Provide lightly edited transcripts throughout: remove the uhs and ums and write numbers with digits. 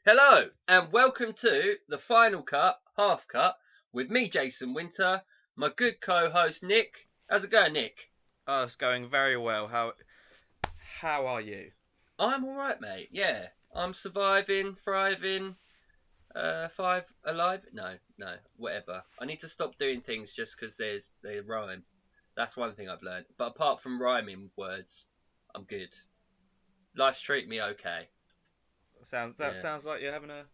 Hello, and welcome to the final cut, half cut, with me, Jason Winter, my good co-host Nick. How's it going, Nick? Oh, it's going very well. How are you? I'm all right, mate. Yeah, I'm surviving, thriving, five alive. No, whatever. I need to stop doing things just because they rhyme. That's one thing I've learned. But apart from rhyming words, I'm good. Life's treating me okay. That Yeah. sounds like you're having a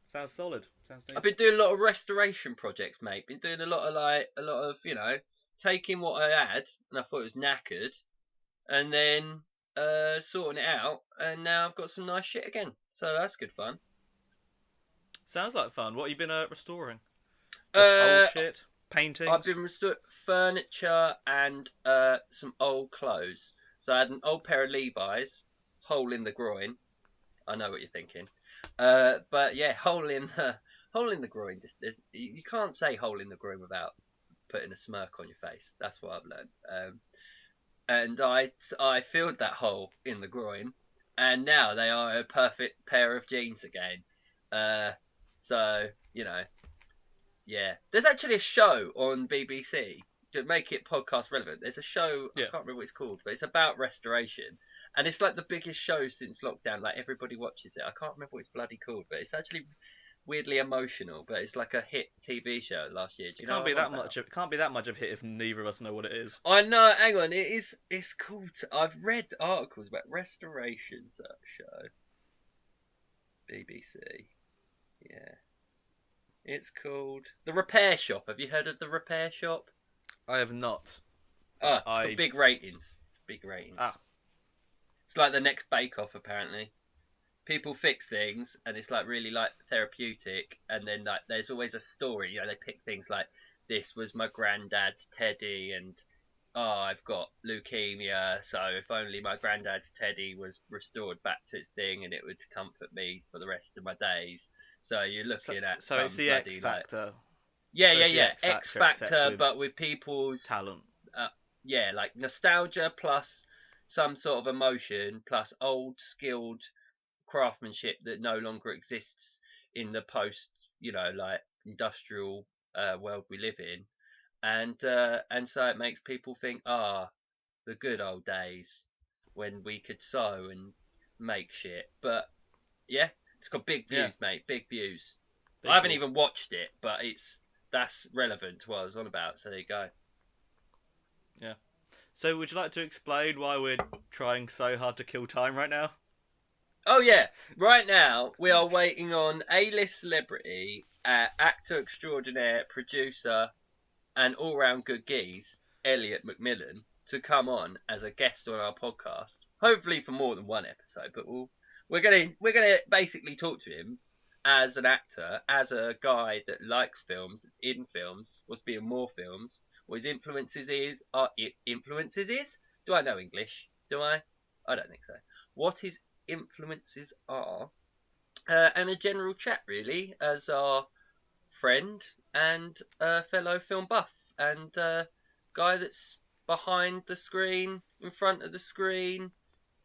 sounds solid. Sounds I've decent. been doing a lot of restoration projects, mate. Been doing a lot of taking what I had and I thought it was knackered, and then sorting it out, and now I've got some nice shit again. So that's good fun. Sounds like fun. What have you been restoring? Just old Uh, shit, I've paintings. been restoring furniture and some old clothes. So I had an old pair of Levi's, hole in the groin. I know what you're thinking. But yeah, hole in the groin. Just you can't say hole in the groin without putting a smirk on your face. That's what I've learned. And I filled that hole in the groin, and now they are a perfect pair of jeans again. Uh, so yeah. There's actually a show on BBC to make it podcast relevant. There's a show, I Yeah, can't remember what it's called, but it's about restoration, and it's like the biggest show since lockdown. Like everybody watches it. I can't remember what it's bloody called, but it's actually weirdly emotional. But it's like a hit TV show last year. Do you it know can't what be I'm on that about? much. It can't be that much of a hit if neither of us know what it is. I know. Hang on, it is. It's called. I've read articles about restoration show. BBC. Yeah, it's called The Repair Shop. Have you heard of The Repair Shop? I have not, but Ah, it's got big ratings. It's big ratings. ah It's like the next Bake Off, apparently. People fix things, and it's like really like therapeutic. And then like there's always a story. They pick things like this was my granddad's teddy, and I've got leukemia, so if only my granddad's teddy was restored back to its thing, and it would comfort me for the rest of my days. So you're so, looking at so it's some the X bloody like Factor. yeah, So yeah, it's the yeah, X X Factor except Factor, with but with people's talent. uh, yeah, like nostalgia plus some sort of emotion plus old skilled craftsmanship that no longer exists in the post, like industrial world we live in, and so it makes people think, the good old days when we could sew and make shit. But yeah, it's got big Yeah, views, mate, big views. I big haven't views. even watched it, but that's relevant to what I was on about. So there you go. Yeah. So would you like to explain why we're trying so hard to kill time right now? Oh yeah, right now we are waiting on A-list celebrity, actor extraordinaire, producer, and all-round good geese, Elliot McMillan, to come on as a guest on our podcast. Hopefully for more than one episode, but we're gonna basically talk to him as an actor, as a guy that likes films, that's in films, wants to be in more films, what his influences is. Influences is? Do I know English? Do I? I don't think so. What his influences are, and a general chat really as our friend and fellow film buff and guy that's behind the screen, in front of the screen,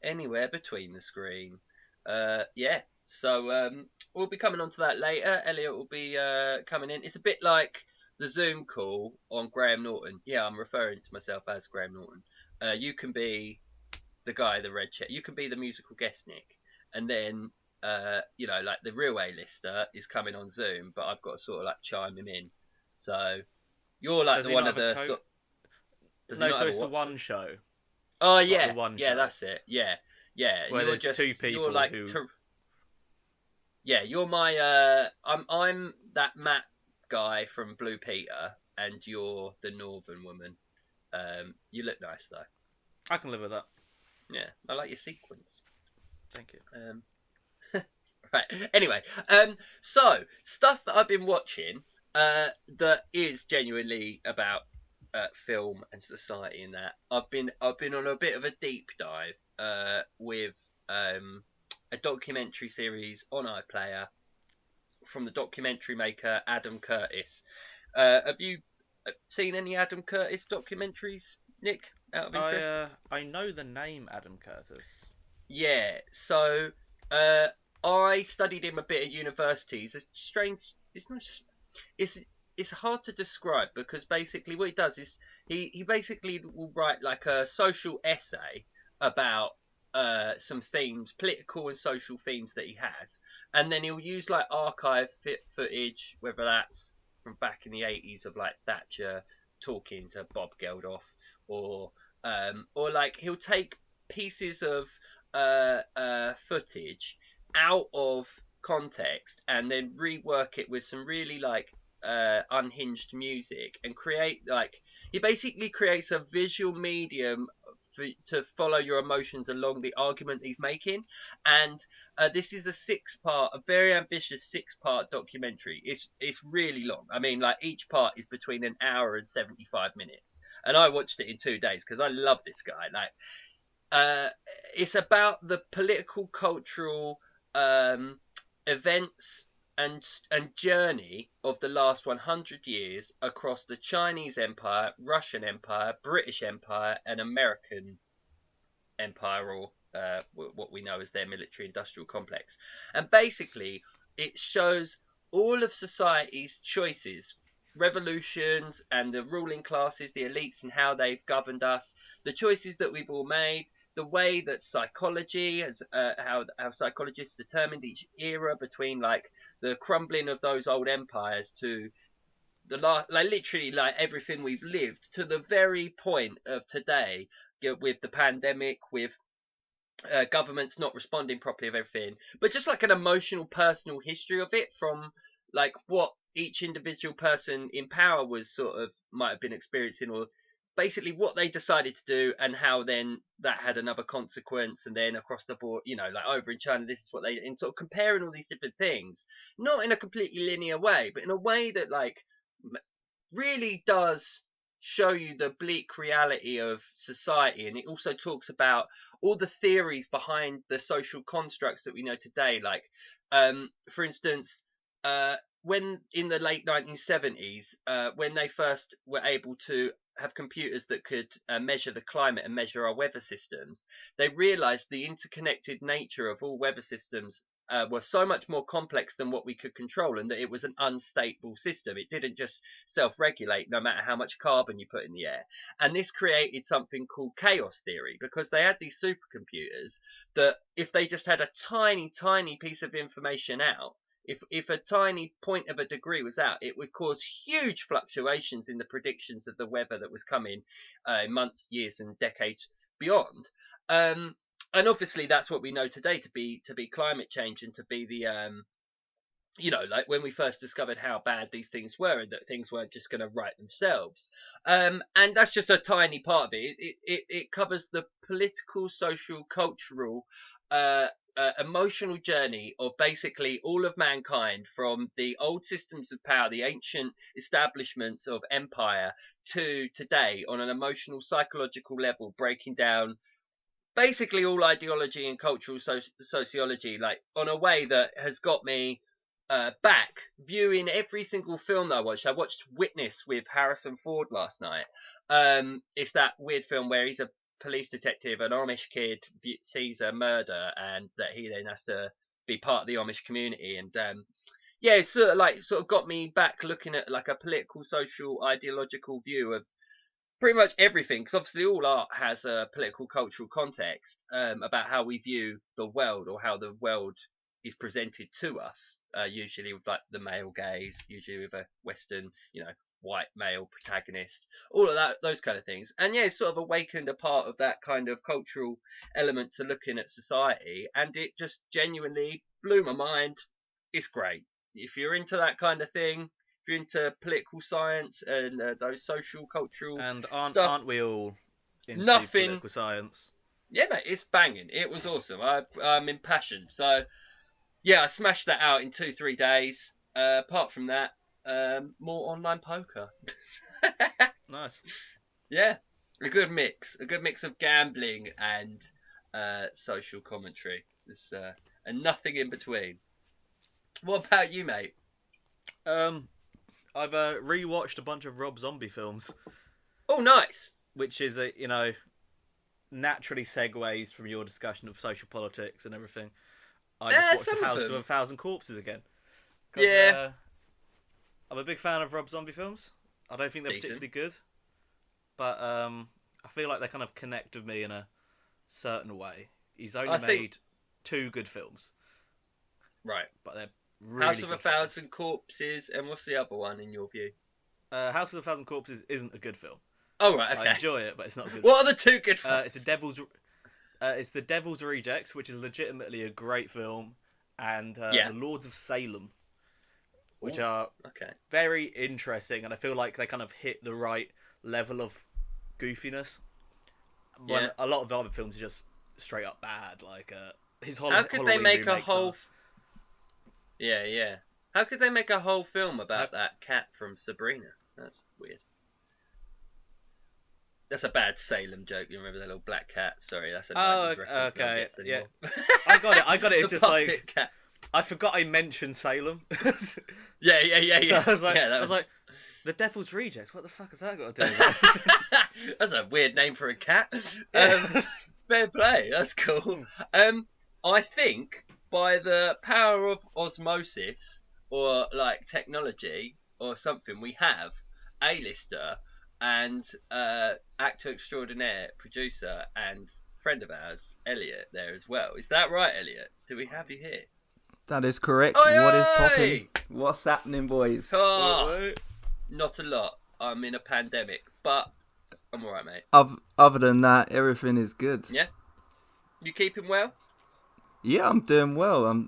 anywhere between the screen. Yeah, so we'll be coming on to that later. Elliot will be coming in. It's a bit like the Zoom call on Graham Norton. Yeah, I'm referring to myself as Graham Norton. You can be the guy, the red chair. You can be the musical guest, Nick, and then like the real A-lister is coming on Zoom, but I've got to sort of like chime him in. So you're like Does the he one not of have a the coat? sort. Does he No, not so have a it's the what? one show. Oh It's like the yeah, one yeah, show that's it. Yeah, yeah. where there's two You're people like who. yeah. You're my I'm that Matt guy from Blue Peter, and you're the Northern woman. You look nice though. I can live with that. Yeah, I like your sequins. Thank you. Um, right. Anyway, so stuff that I've been watching, that is genuinely about film and society. And that I've been on a bit of a deep dive, with a documentary series on iPlayer from the documentary maker Adam Curtis. Have you seen any Adam Curtis documentaries, Nick? Out of interest? I know the name Adam Curtis. Yeah. So uh, I studied him a bit at university. He's a strange. It's not. It's it's hard to describe because basically what he does is he basically will write like a social essay about some themes, political and social themes that he has, and then he'll use like archive footage, whether that's from back in the 80s of like Thatcher talking to Bob Geldof, or like he'll take pieces of footage out of context and then rework it with some really like unhinged music and create like he basically creates a visual medium to follow your emotions along the argument he's making. And this is a a very ambitious 6 part documentary. It's really long. I mean, like each part is between an hour and 75 minutes, and I watched it in 2 days because I love this guy. Like uh, it's about the political, cultural events and journey of the last 100 years across the Chinese Empire, Russian Empire, British Empire, and American Empire, or what we know as their military-industrial complex. And basically, it shows all of society's choices, revolutions, and the ruling classes, the elites, and how they've governed us, the choices that we've all made, the way that psychology has, how psychologists determined each era between like the crumbling of those old empires to the last, like literally like everything we've lived to the very point of today, with the pandemic, with governments not responding properly of everything, but just like an emotional, personal history of it from like what each individual person in power was sort of might have been experiencing, or basically what they decided to do and how then that had another consequence, and then across the board, like over in China, this is what they, and sort of comparing all these different things, not in a completely linear way, but in a way that like really does show you the bleak reality of society. And it also talks about all the theories behind the social constructs that we know today, like for instance, when in the late 1970s, when they first were able to have computers that could measure the climate and measure our weather systems, they realized the interconnected nature of all weather systems were so much more complex than what we could control, and that it was an unstable system. It didn't just self-regulate no matter how much carbon you put in the air. And this created something called chaos theory, because they had these supercomputers that if they just had a tiny, tiny piece of information out, if a tiny point of a degree was out, it would cause huge fluctuations in the predictions of the weather that was coming months, years, and decades beyond. And obviously that's what we know today to be climate change, and to be the like when we first discovered how bad these things were, and that things weren't just going to right themselves. And that's just a tiny part of it. It covers the political, social, cultural, emotional journey of basically all of mankind, from the old systems of power, the ancient establishments of empire, to today on an emotional, psychological level, breaking down basically all ideology and cultural sociology, like on a way that has got me back viewing every single film that I watched. I watched Witness with Harrison Ford last night. It's that weird film where he's a police detective, an Amish kid sees a murder, and that he then has to be part of the Amish community. And yeah, it's sort of got me back looking at like a political, social, ideological view of pretty much everything, because obviously all art has a political, cultural context about how we view the world, or how the world is presented to us, usually with like the male gaze, usually with a Western, white male protagonist, all of that, those kind of things. And yeah, it's sort of awakened a part of that kind of cultural element to looking at society, and it just genuinely blew my mind. It's great. If you're into that kind of thing, if you're into political science and those social, cultural And stuff, aren't we all into nothing. political science? Yeah, mate, it's banging. It was awesome. I'm impassioned. So yeah, I smashed that out in 2 3 days. Apart from that, more online poker. Nice. Yeah, a good mix of gambling and social commentary. And nothing in between. What about you, mate? Um, I've rewatched a bunch of Rob Zombie films, Oh, nice. which is naturally segues from your discussion of social politics and everything. I just watched some The of House of them. a Thousand Corpses again. Because Yeah. I'm a big fan of Rob Zombie films. I don't think they're Decent. particularly good, but I feel like they kind of connect with me in a certain way. He's only I think made 2 good films, right. but they're really House of a good films. Thousand Corpses, and what's the other one in your view? House of a Thousand Corpses isn't a good film. Oh right, I okay. enjoy it, but it's not a good What film. are the 2 good films? It's the Devil's Rejects, which is legitimately a great film, and Yeah. the Lords of Salem, which Ooh, are okay. very interesting, and I feel like they kind of hit the right level of goofiness. When Yeah. a lot of the other films are just straight up bad, like his How could they Halloween make a remakes whole? are. Yeah. How could they make a whole film about How- that cat from Sabrina? That's weird. That's a bad Salem joke. You remember that little black cat? Sorry, that's a 90s reference. No one Okay, gets yeah. anymore. I got it. It's The just like puppet cat. I forgot I mentioned Salem. Yeah. So I was like, Yeah, that was... the Devil's Rejects. What the fuck has that got to do with it? That's a weird name for a cat. Yeah. Fair play. That's cool. I think by the power of osmosis or like technology or something, we have A-lister and actor extraordinaire, producer, and friend of ours, Elliot, there as well. Is that right, Elliot? Do we have you here? That is correct. Oi, What is oi! popping? What's happening, boys? Oh, not a lot. I'm in a pandemic, but I'm alright, mate. Other than that, everything is good. Yeah? You keeping well? Yeah, I'm doing well.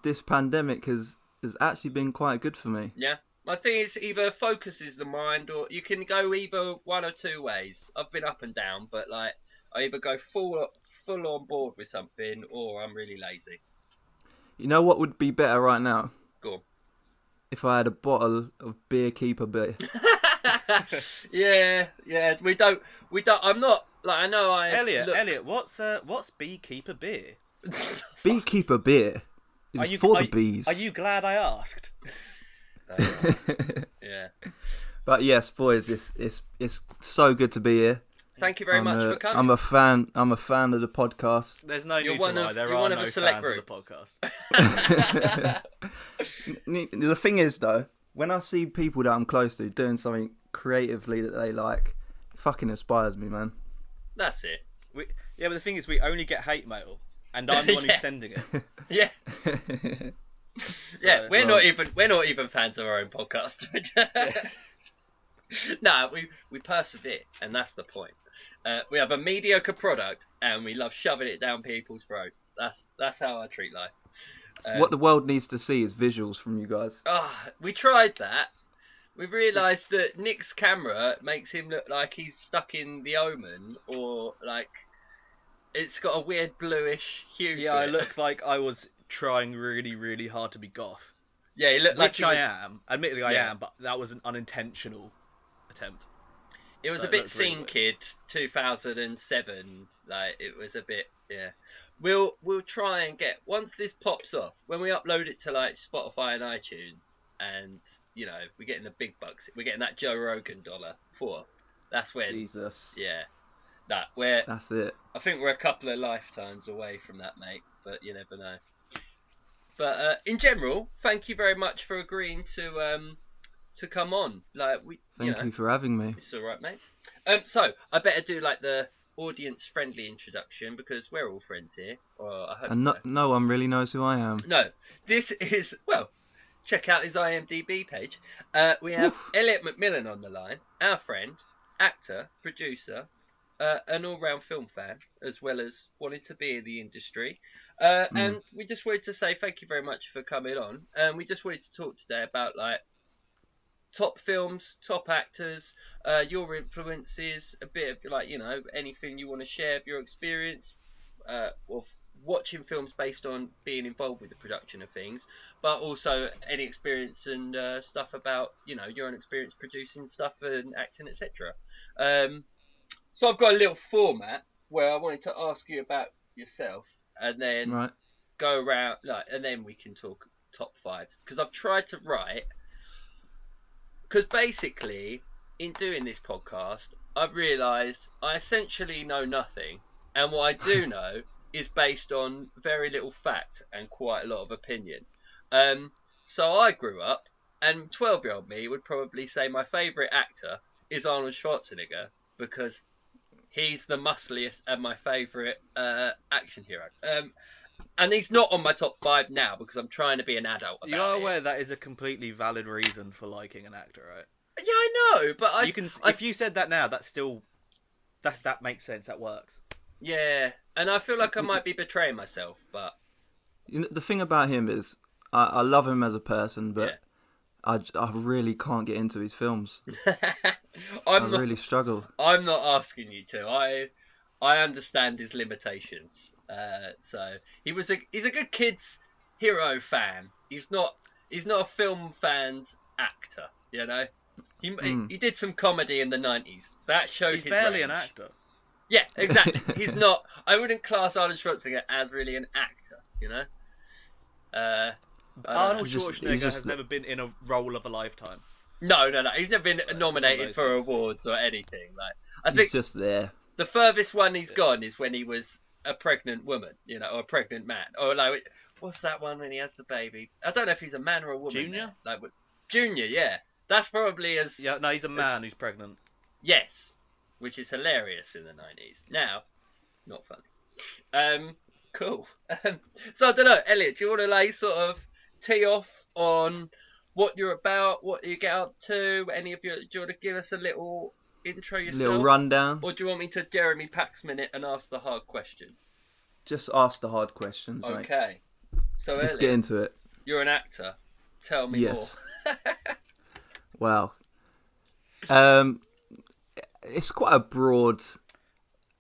This pandemic has actually been quite good for me. Yeah. My thing is either focuses the mind or you can go either one or 2 ways. I've been up and down, but like I either go full on board with something or I'm really lazy. You know what would be better right now? Go on. If I had a bottle of beer keeper beer. Yeah. We don't. I'm not like I know I. Elliot, what's beekeeper beer? Beekeeper beer is for the bees. Are you glad I asked? Yeah. But yes, boys, it's so good to be here. Thank you very much for coming. I'm a fan of the podcast. There's no need to lie. There are no fans of the podcast. The thing is, though, when I see people that I'm close to doing something creatively that they like, it fucking inspires me, man. That's it. But the thing is, we only get hate mail, and I'm the one who's sending it. Yeah. So, Yeah, we're not even fans of our own podcast. No, we persevere, and that's the point. We have a mediocre product, and we love shoving it down people's throats. That's how I treat life. What the world needs to see is visuals from you guys. We tried that. We realised that Nick's camera makes him look like he's stuck in The Omen, or like it's got a weird bluish hue. Yeah, to I it. look like I was trying really, really hard to be goth. Yeah, he looked like Which I am. Admittedly, I Yeah. am, but that was an unintentional attempt. It was So a it bit looked really Scene weird. Kid 2007. Like it was a bit, yeah. We'll try and get once this pops off when we upload it to like Spotify and iTunes, and you know we're getting the big bucks. We're getting that Joe Rogan dollar for. That's when. Jesus. Yeah. That's it. I think we're a couple of lifetimes away from that, mate. But you never know. But in general, thank you very much for agreeing to come on. Like Thank you for having me. It's all right, mate. So I better do like the audience-friendly introduction because we're all friends here. Or I hope And so. no one really knows who I am. No, this is check out his IMDb page. We have Oof. Elliot McMillan on the line, our friend, actor, producer, an all-round film fan, as well as wanting to be in the industry. And we just wanted to say thank you very much for coming on. And we just wanted to talk today about like top films, top actors, your influences, a bit of like anything you want to share of your experience of watching films based on being involved with the production of things, but also any experience and stuff about your own experience producing stuff and acting, etc. So I've got a little format where I wanted to ask you about yourself, and then Right. go around and then we can talk top fives because I've tried to write. Because basically, in doing this podcast, I've realised I essentially know nothing, and what I do know is based on very little fact and quite a lot of opinion. So I grew up, and 12-year-old me would probably say my favourite actor is Arnold Schwarzenegger because he's the muscliest and my favourite action hero. And he's not on my top 5 now because I'm trying to be an adult about You are it. aware that is a completely valid reason for liking an actor, right? Yeah, I know, but if you said that now, that makes sense. That works. Yeah, and I feel like I might be betraying myself, but The thing about him is, I love him as a person, but yeah. I really can't get into his films. I really struggle. I'm not asking you to. I understand his limitations. So he's a good kids hero fan. He's not a film fan's actor. You know, he did some comedy in the 90s. That showed He's his barely range. an actor. Yeah, exactly. He's not. I wouldn't class Arnold Schwarzenegger as really an actor. You know. Arnold He's Schwarzenegger just has never been in a role of a lifetime. No. He's never been That's nominated for one of those awards or anything. Like I He's think just there. the furthest one he's gone is when he was a pregnant woman, you know, or a pregnant man, or like what's that one when he has the baby? I don't know if he's a man or a woman. Junior? Like Junior, yeah. That's probably as Yeah, no, he's a man who's pregnant. yes, which is hilarious in the 90s. Now, not funny. Cool. So I don't know, Elliot, do you want to like sort of tee off on what you're about, what you get up to? Any of your, do you want to give us a little intro yourself? Little rundown. Or do you want me to Jeremy Paxman it and ask the hard questions? Just ask the hard questions, mate. Okay. So Let's Elliot, get into it. you're an actor. Tell me Yes. more. Wow. It's quite a broad.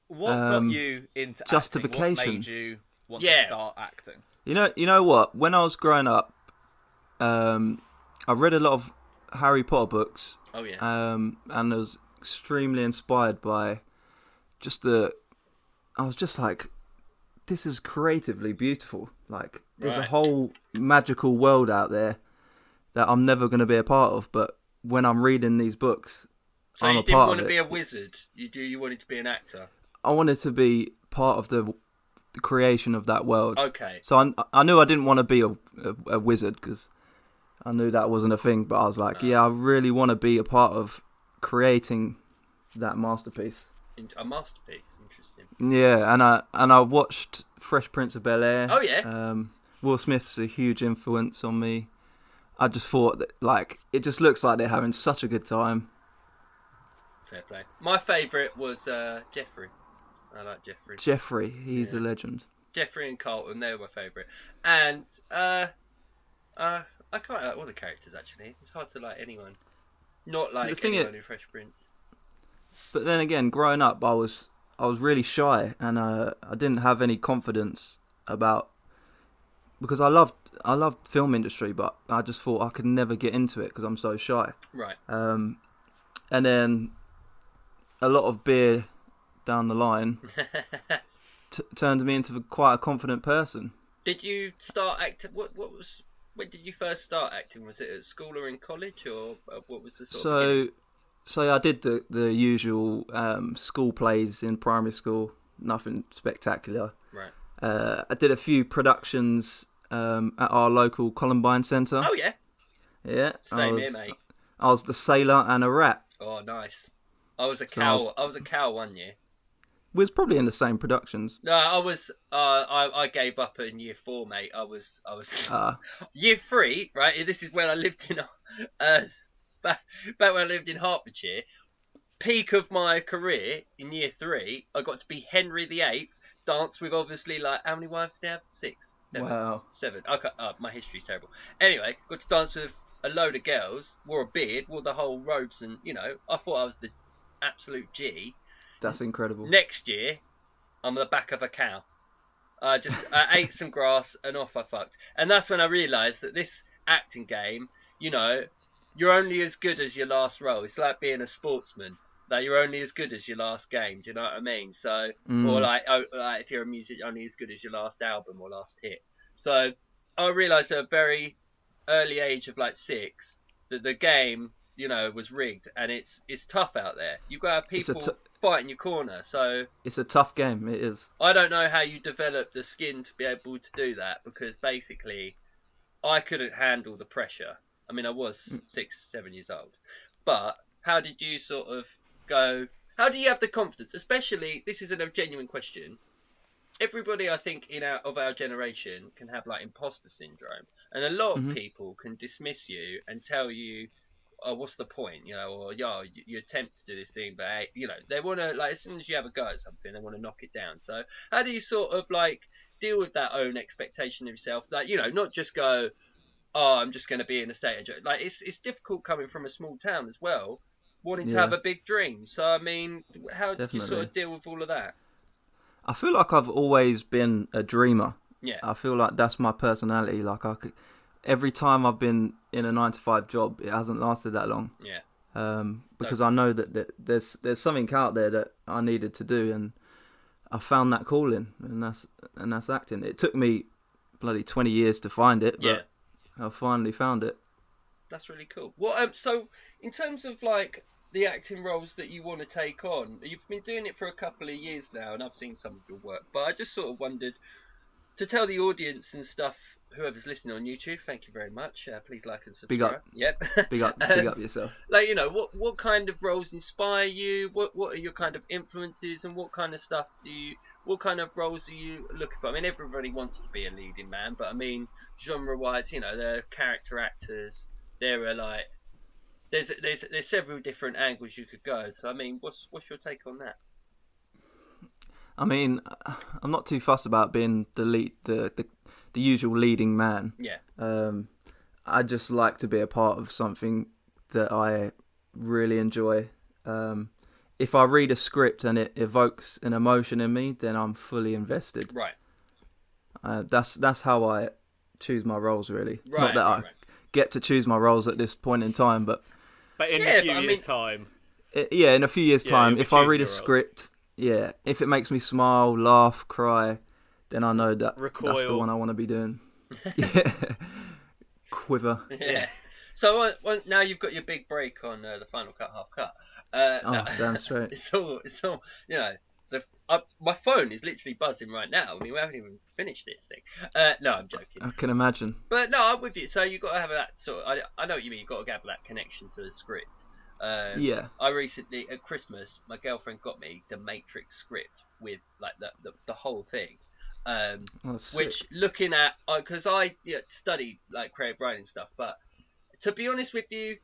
What got you into justification. Acting? What made you want Yeah. to start acting? You know what? When I was growing up, I read a lot of Harry Potter books. Oh yeah. And I was extremely inspired by I was just like, this is creatively beautiful. Like, there's a Right. whole magical world out there that I'm never going to be a part of. But when I'm reading these books, So I'm you a didn't part want of to be it. a wizard. You wanted to be an actor. I wanted to be part of the creation of that world. Okay. So I knew I didn't want to be a wizard because I knew that wasn't a thing. But I was like, yeah, I really want to be a part of creating that masterpiece. A masterpiece. Interesting. Yeah, and I watched Fresh Prince of Bel-Air. Oh yeah. Will Smith's a huge influence on me. I just thought that, like, it just looks like they're having such a good time. Fair play. My favourite was Jeffrey. I like Jeffrey. Jeffrey, he's Yeah. a legend. Jeffrey and Carlton, they were my favourite. And I quite like all the characters actually. It's hard to like anyone. Not like thing anyone in Fresh Prince. But then again, growing up, I was really shy, and I didn't have any confidence about, because I loved film industry, but I just thought I could never get into it because I'm so shy. Right. And then a lot of beer down the line turned me into quite a confident person. Did you start acting? When did you first start acting? Was it at school or in college, or what was the sort of beginning? So I did the usual school plays in primary school, nothing spectacular. Right. I did a few productions at our local Columbine Centre. Oh yeah. Yeah. Same here, mate. I was the sailor and a rat. Oh, nice. I was a So cow. I was a cow one year. We was probably in the same productions. No, I was. I gave up in year 4, mate. I was Uh, year 3. Right. This is when I lived in. Back when I lived in Hertfordshire. Peak of my career in year 3. I got to be Henry VIII. Dance with obviously like how many wives did he have? 6. 7. wow. 7. Okay. My history's terrible. Anyway, got to dance with a load of girls. Wore a beard. Wore the whole robes, and I thought I was the absolute G. That's incredible. Next year, I'm the back of a cow. I ate some grass and off I fucked. And that's when I realised that this acting game, you're only as good as your last role. It's like being a sportsman. Like you're only as good as your last game. Do you know what I mean? So, or like if you're a musician, you're only as good as your last album or last hit. So I realised at a very early age of like 6 that the game, was rigged, and it's tough out there. You've got to have people. fight in your corner. So It's a tough game. It is. I don't know how you develop the skin to be able to do that, because basically I couldn't handle the pressure. I mean, I was 6, 7 years old, but how did you sort of go? How do you have the confidence? Especially, this is a genuine question. Everybody, I think, of our generation can have like imposter syndrome, and a lot of Hmm. people can dismiss you and tell you, "Oh, what's the point?" You know, or "Yeah, you attempt to do this thing, but you know, they want to like as soon as you have a go at something, they want to knock it down." So, how do you sort of like deal with that own expectation of yourself? Like, you know, not just go, "Oh, I'm just going to be in a state of joy." Like, it's difficult coming from a small town as well, wanting to have Yeah, a big dream. So, I mean, how did you sort definitely. of deal with all of that? I feel like I've always been a dreamer. Yeah, I feel like that's my personality. Like every time I've been in a 9 to 5 job, it hasn't lasted that long. yeah. Because I know that there's something out there that I needed to do, and I found that calling, and that's acting. It took me bloody 20 years to find it, Yeah. but I finally found it. That's really cool. Well, so in terms of like the acting roles that you want to take on, you've been doing it for a couple of years now, and I've seen some of your work. But I just sort of wondered to tell the audience and stuff, whoever's listening on YouTube, thank you very much. Please like and Big subscribe. up, Yep. big up yourself. Like, you know, what kind of roles inspire you? What are your kind of influences, and what kind of stuff what kind of roles are you looking for? I mean, everybody wants to be a leading man, but I mean, genre-wise, you know, there are character actors. There are like there's several different angles you could go. So I mean, what's your take on that? I mean, I'm not too fussed about being the lead, the usual leading man. Yeah. I just like to be a part of something that I really enjoy. If I read a script and it evokes an emotion in me, then I'm fully invested. Right. That's how I choose my roles, really. Right. Not that I Right. get to choose my roles at this point in time, but in Yeah, a few but I years' time. in a few years' Yeah, time, you'll be if I choosing read a your roles. script, if it makes me smile, laugh, cry, then I know that's the Recoil. one I want to be doing. Yeah. Quiver. Yeah. So now you've got your big break on the Final Cut Half Cut. No, Damn straight. it's all you know. My phone is literally buzzing right now. I mean, we haven't even finished this thing. No, I'm joking. I can imagine. But no, I'm with you. So you've got to have that sort of, I know what you mean. You've got to have that connection to the script. Yeah. I recently, at Christmas, my girlfriend got me the Matrix script with like the whole thing. That's sick. Which looking at, because I studied like creative writing stuff, but to be honest with you,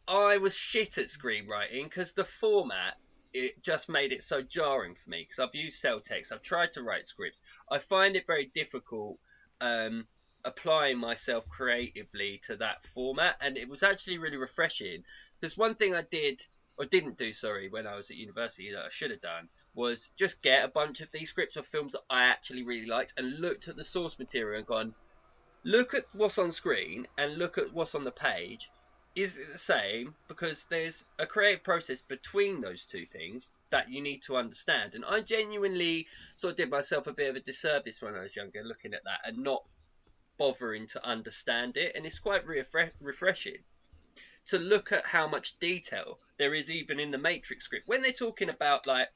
I was shit at screenwriting because the format, it just made it so jarring for me, because I've used cell text, I've tried to write scripts. I find it very difficult applying myself creatively to that format, and it was actually really refreshing, because one thing I did, or didn't do, sorry, when I was at university that I should have done, was just get a bunch of these scripts of films that I actually really liked and looked at the source material and gone, look at what's on screen and look at what's on the page. Is it the same? Because there's a creative process between those two things that you need to understand. And I genuinely sort of did myself a bit of a disservice when I was younger looking at that and not bothering to understand it. And it's quite refreshing to look at how much detail there is even in the Matrix script. When they're talking about like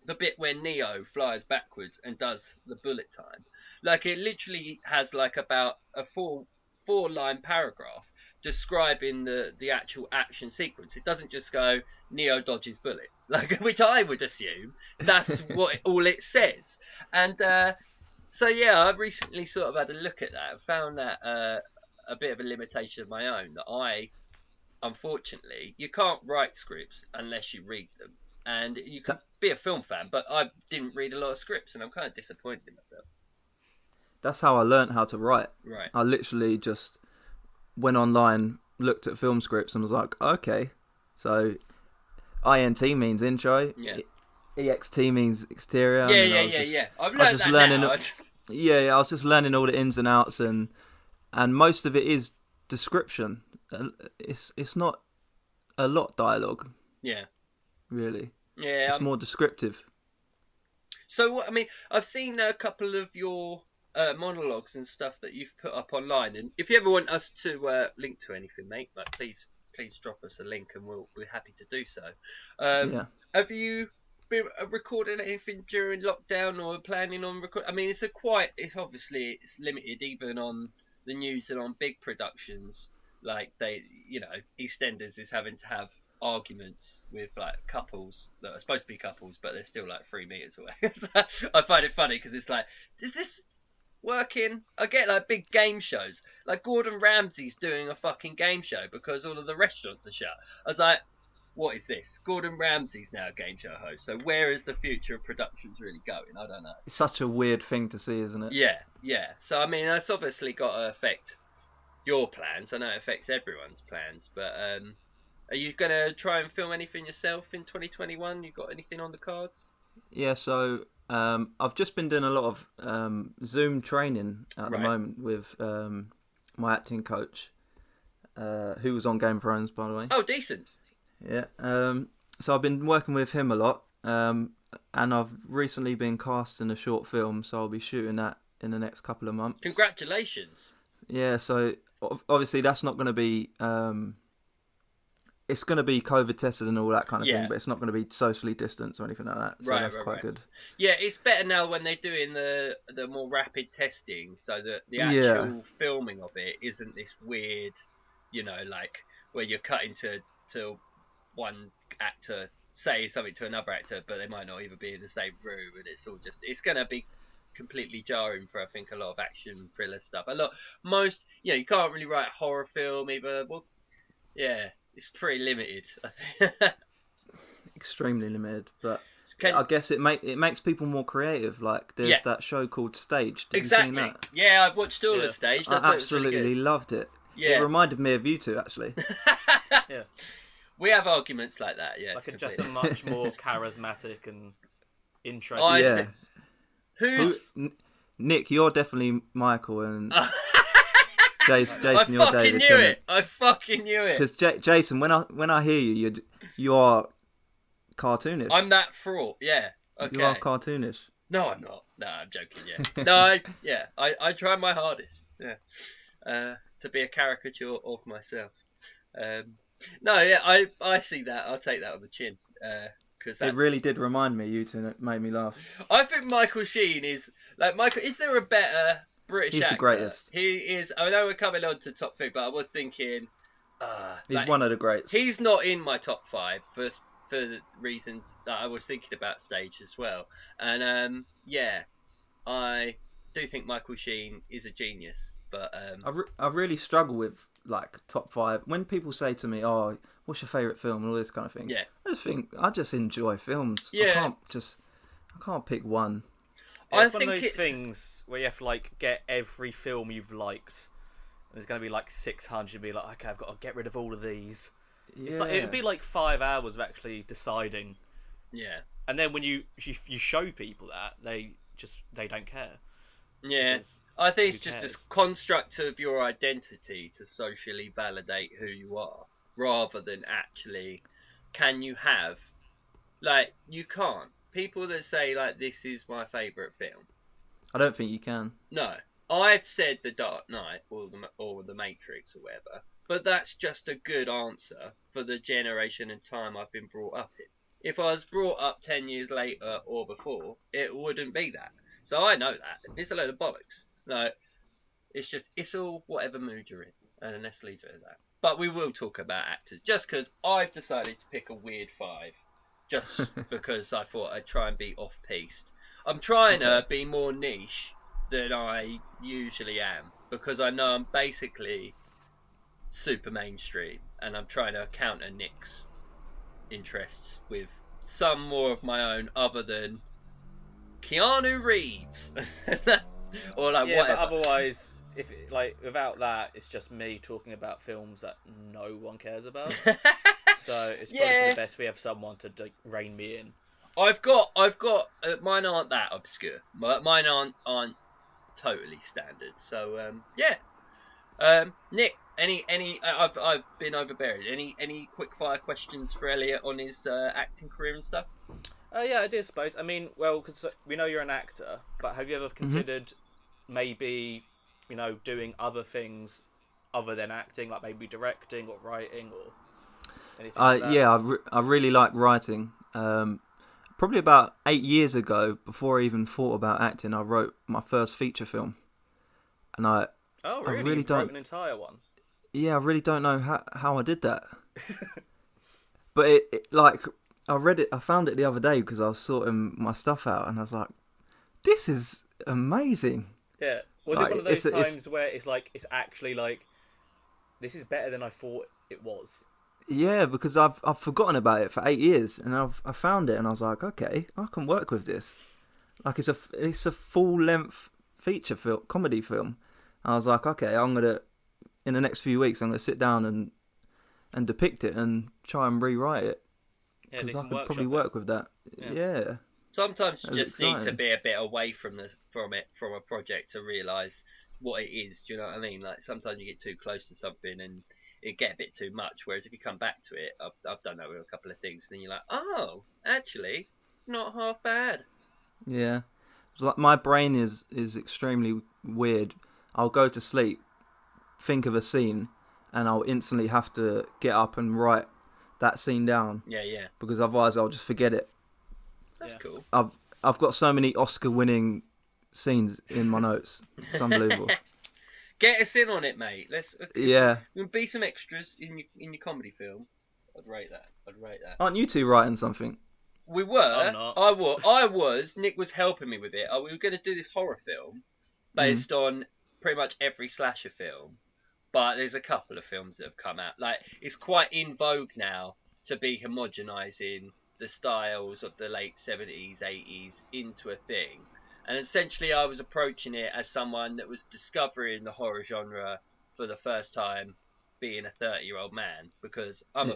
the bit where Neo flies backwards and does the bullet time, like it literally has like about a four line paragraph describing the actual action sequence. It doesn't just go Neo dodges bullets, like, which I would assume that's all it says. And so yeah, I've recently sort of had a look at that and found that a bit of a limitation of my own, that I, unfortunately, you can't write scripts unless you read them. And you can be a film fan, but I didn't read a lot of scripts, and I'm kind of disappointed in myself. That's how I learnt how to write. Right. I literally just went online, looked at film scripts, and was like, okay, so INT means intro, Yeah. EXT means exterior. Yeah. I've learned just that learning now. I was just learning all the ins and outs, and most of it is description. It's not a lot dialogue, Yeah. really. Yeah. It's more descriptive. So, I mean, I've seen a couple of your monologues and stuff that you've put up online, and if you ever want us to link to anything, mate, like please drop us a link, and we'll be happy to do so. Yeah. Have you been recording anything during lockdown or planning on record? I mean, it's obviously it's limited even on the news and on big productions. Like EastEnders is having to have arguments with like couples that are supposed to be couples, but they're still like 3 meters away. So I find it funny because it's like, is this working? I get like big game shows, like Gordon Ramsay's doing a fucking game show because all of the restaurants are shut. I was like, what is this? Gordon Ramsay's now a game show host. So where is the future of productions really going? I don't know. It's such a weird thing to see, isn't it? Yeah, yeah. So I mean, that's obviously got to affect your plans. I know it affects everyone's plans, but are you gonna try and film anything yourself in 2021? You got anything on the cards? Yeah, so I've just been doing a lot of Zoom training at the moment with my acting coach, who was on Game of Thrones, by the way. Oh, decent. Yeah. So I've been working with him a lot, and I've recently been cast in a short film, so I'll be shooting that in the next couple of months. Congratulations. Yeah, so obviously that's not going to be... it's going to be COVID tested and all that kind of thing, but it's not going to be socially distanced or anything like that. So that's quite good. Yeah, it's better now when they're doing the more rapid testing, so that the actual filming of it isn't this weird, like where you're cutting to one actor say something to another actor, but they might not even be in the same room, and it's going to be completely jarring for I think a lot of action thriller stuff. You can't really write a horror film either. Well, yeah. It's pretty limited, I think. Extremely limited, but I guess it makes people more creative. Like there's that show called Staged. Have you seen that? Yeah, I've watched all of Staged. I absolutely loved it. Yeah. It reminded me of you two, actually. Yeah. We have arguments like that, yeah. Like just a much more charismatic and interesting. Who's Nick? You're definitely Michael, and Jason, you're David. I fucking knew it. Because Jason, when I hear you, you are cartoonish. I'm that fraught. Yeah. Okay. You are cartoonish. No, I'm not. No, I'm joking. Yeah. I try my hardest. Yeah. To be a caricature of myself. I see that. I'll take that on the chin. Because it really did remind me of you two, and it made me laugh. I think Michael Sheen is like Michael. Is there a better British actor? The greatest. He is. I know we're coming on to top 3, but I was thinking he's one of the greats. He's not in my top 5 for the reasons that I was thinking about Stage as well. And I do think Michael Sheen is a genius. But I really struggle with like top 5 when people say to me, "Oh, what's your favourite film?" and all this kind of thing. Yeah, I just enjoy films. Yeah, I can't pick one. It's one of those things where you have to like get every film you've liked. There's going to be like 600 and be like, okay, I've got to get rid of all of these. Yeah. It's like, it'd be like 5 hours of actually deciding. Yeah. And then when you show people that, they don't care. Yeah. I think it's just a construct of your identity to socially validate who you are, rather than actually, can you have, like, you can't. People that say, like, this is my favourite film. I don't think you can. No. I've said The Dark Knight or the Matrix or whatever, but that's just a good answer for the generation and time I've been brought up in. If I was brought up 10 years later or before, it wouldn't be that. So I know that. It's a load of bollocks. Like, it's all whatever mood you're in, and let's leave it at that. But we will talk about actors, just because I've decided to pick a weird 5, just because I thought I'd try and be off-piste. I'm trying to be more niche than I usually am, because I know I'm basically super mainstream, and I'm trying to counter Nick's interests with some more of my own, other than Keanu Reeves or like whatever. But otherwise, without that, it's just me talking about films that no one cares about. So it's probably for the best we have someone to rein me in. I've got mine aren't that obscure. Mine aren't totally standard. So Nick, any I've been overbearing. Any quick fire questions for Elliot on his acting career and stuff? Yeah, I do suppose. I mean, well, because we know you're an actor, but have you ever considered maybe, doing other things other than acting, like maybe directing or writing or anything like that? Yeah, I really like writing. probably about 8 years ago, before I even thought about acting, I wrote my first feature film, and I really? really You don't. wrote an entire one? Yeah, I really don't know how I did that. But I found it the other day because I was sorting my stuff out, and I was like, this is amazing. Yeah. Was Like, it one of those it's times where it's actually like, this is better than I thought it was? Yeah, because I've forgotten about it for 8 years, and I found it, and I was like, okay, I can work with this. Like, it's a full length feature film, comedy film. I was like, okay, in the next few weeks, I'm gonna sit down and depict it and try and rewrite it, Yeah, because I could probably work with that. Yeah. Sometimes you That was just need to exciting. be a bit away from a project to realise what it is. Do you know what I mean? Like sometimes you get too close to something and it get a bit too much. Whereas if you come back to it, I've done that with a couple of things, and then you're like, oh, actually, not half bad. Yeah. It's like my brain is extremely weird. I'll go to sleep, think of a scene, and I'll instantly have to get up and write that scene down, Yeah, yeah, because otherwise I'll just forget it. that's cool. I've got so many Oscar-winning scenes in my notes. It's unbelievable. Get us in on it, mate. Let's. Yeah. We can be some extras in your comedy film. I'd rate that. I'd rate that. Aren't you two writing something? We were. I'm not. I was. Nick was helping me with it. We were going to do this horror film based on pretty much every slasher film, but there's a couple of films that have come out. Like it's quite in vogue now to be homogenizing the styles of the late 70s, 80s into a thing. And essentially, I was approaching it as someone that was discovering the horror genre for the first time, being a 30-year-old man, because I'm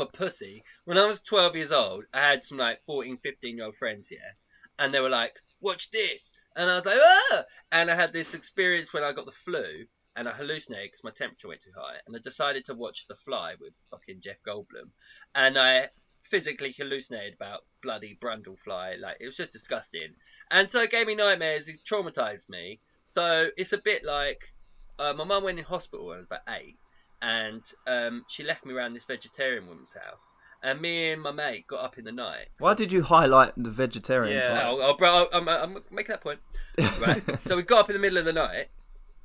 a pussy. When I was 12 years old, I had some like 14, 15-year-old friends here, and they were like, watch this. And I was like, ah! And I had this experience when I got the flu, and I hallucinated because my temperature went too high, and I decided to watch The Fly with fucking Jeff Goldblum, and I physically hallucinated about bloody Brundlefly. Like, it was just disgusting. And so it gave me nightmares, it traumatized me. So it's a bit like, my mum went in hospital when I was about 8, and she left me around this vegetarian woman's house. And me and my mate got up in the night. Why did you highlight the vegetarian Yeah. part? Bro, I'm making that point. Right? So we got up in the middle of the night,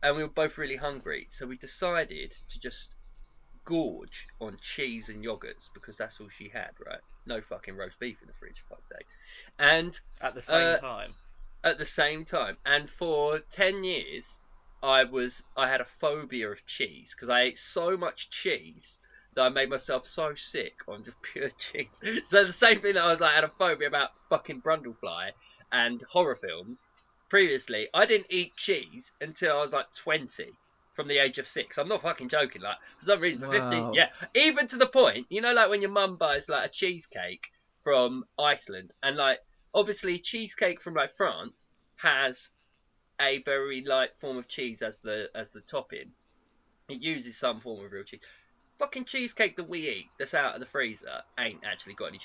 and we were both really hungry. So we decided to just gorge on cheese and yogurts, because that's all she had, right? No fucking roast beef in the fridge, for fuck's sake. And At the same time. at the same time, and for 10 years, I had a phobia of cheese, because I ate so much cheese that I made myself so sick on just pure cheese. So the same thing that I was like, I had a phobia about fucking Brundlefly and horror films. Previously, I didn't eat cheese until I was like 20, from the age of 6. I'm not fucking joking. Like, for some reason, 15, Wow. yeah, even to the point, you know, like when your mum buys like a cheesecake from Iceland, and like obviously cheesecake from like France has a very light form of cheese as the topping. It uses some form of real cheese. Fucking cheesecake that we eat that's out of the freezer ain't actually got any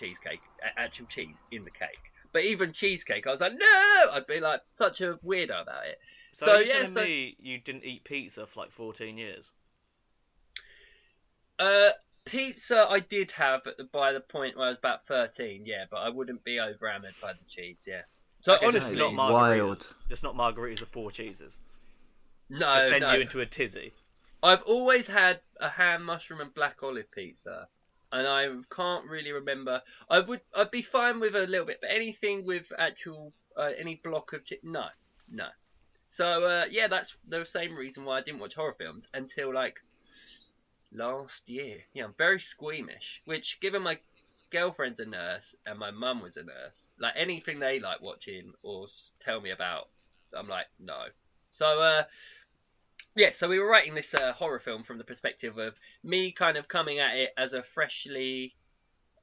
actual cheese in the cake. But even cheesecake, I was like, no! I'd be like such a weirdo about it. So are you telling me you didn't eat pizza for like 14 years? Pizza I did have by the point where I was about 13, yeah, but I wouldn't be overhammered by the cheese, yeah. So Okay, honestly, so it's not margaritas. Wild. It's not margaritas of 4 cheeses. no, To send no. you into a tizzy. I've always had a ham, mushroom, and black olive pizza, and I can't really remember. I'd be fine with a little bit, but anything with actual any block of no, no. So yeah, that's the same reason why I didn't watch horror films until like last year. Yeah, I'm very squeamish. Which, given my girlfriend's a nurse and my mum was a nurse, like anything they like watching or tell me about, I'm like no. So yeah, so we were writing this horror film from the perspective of me kind of coming at it as a freshly,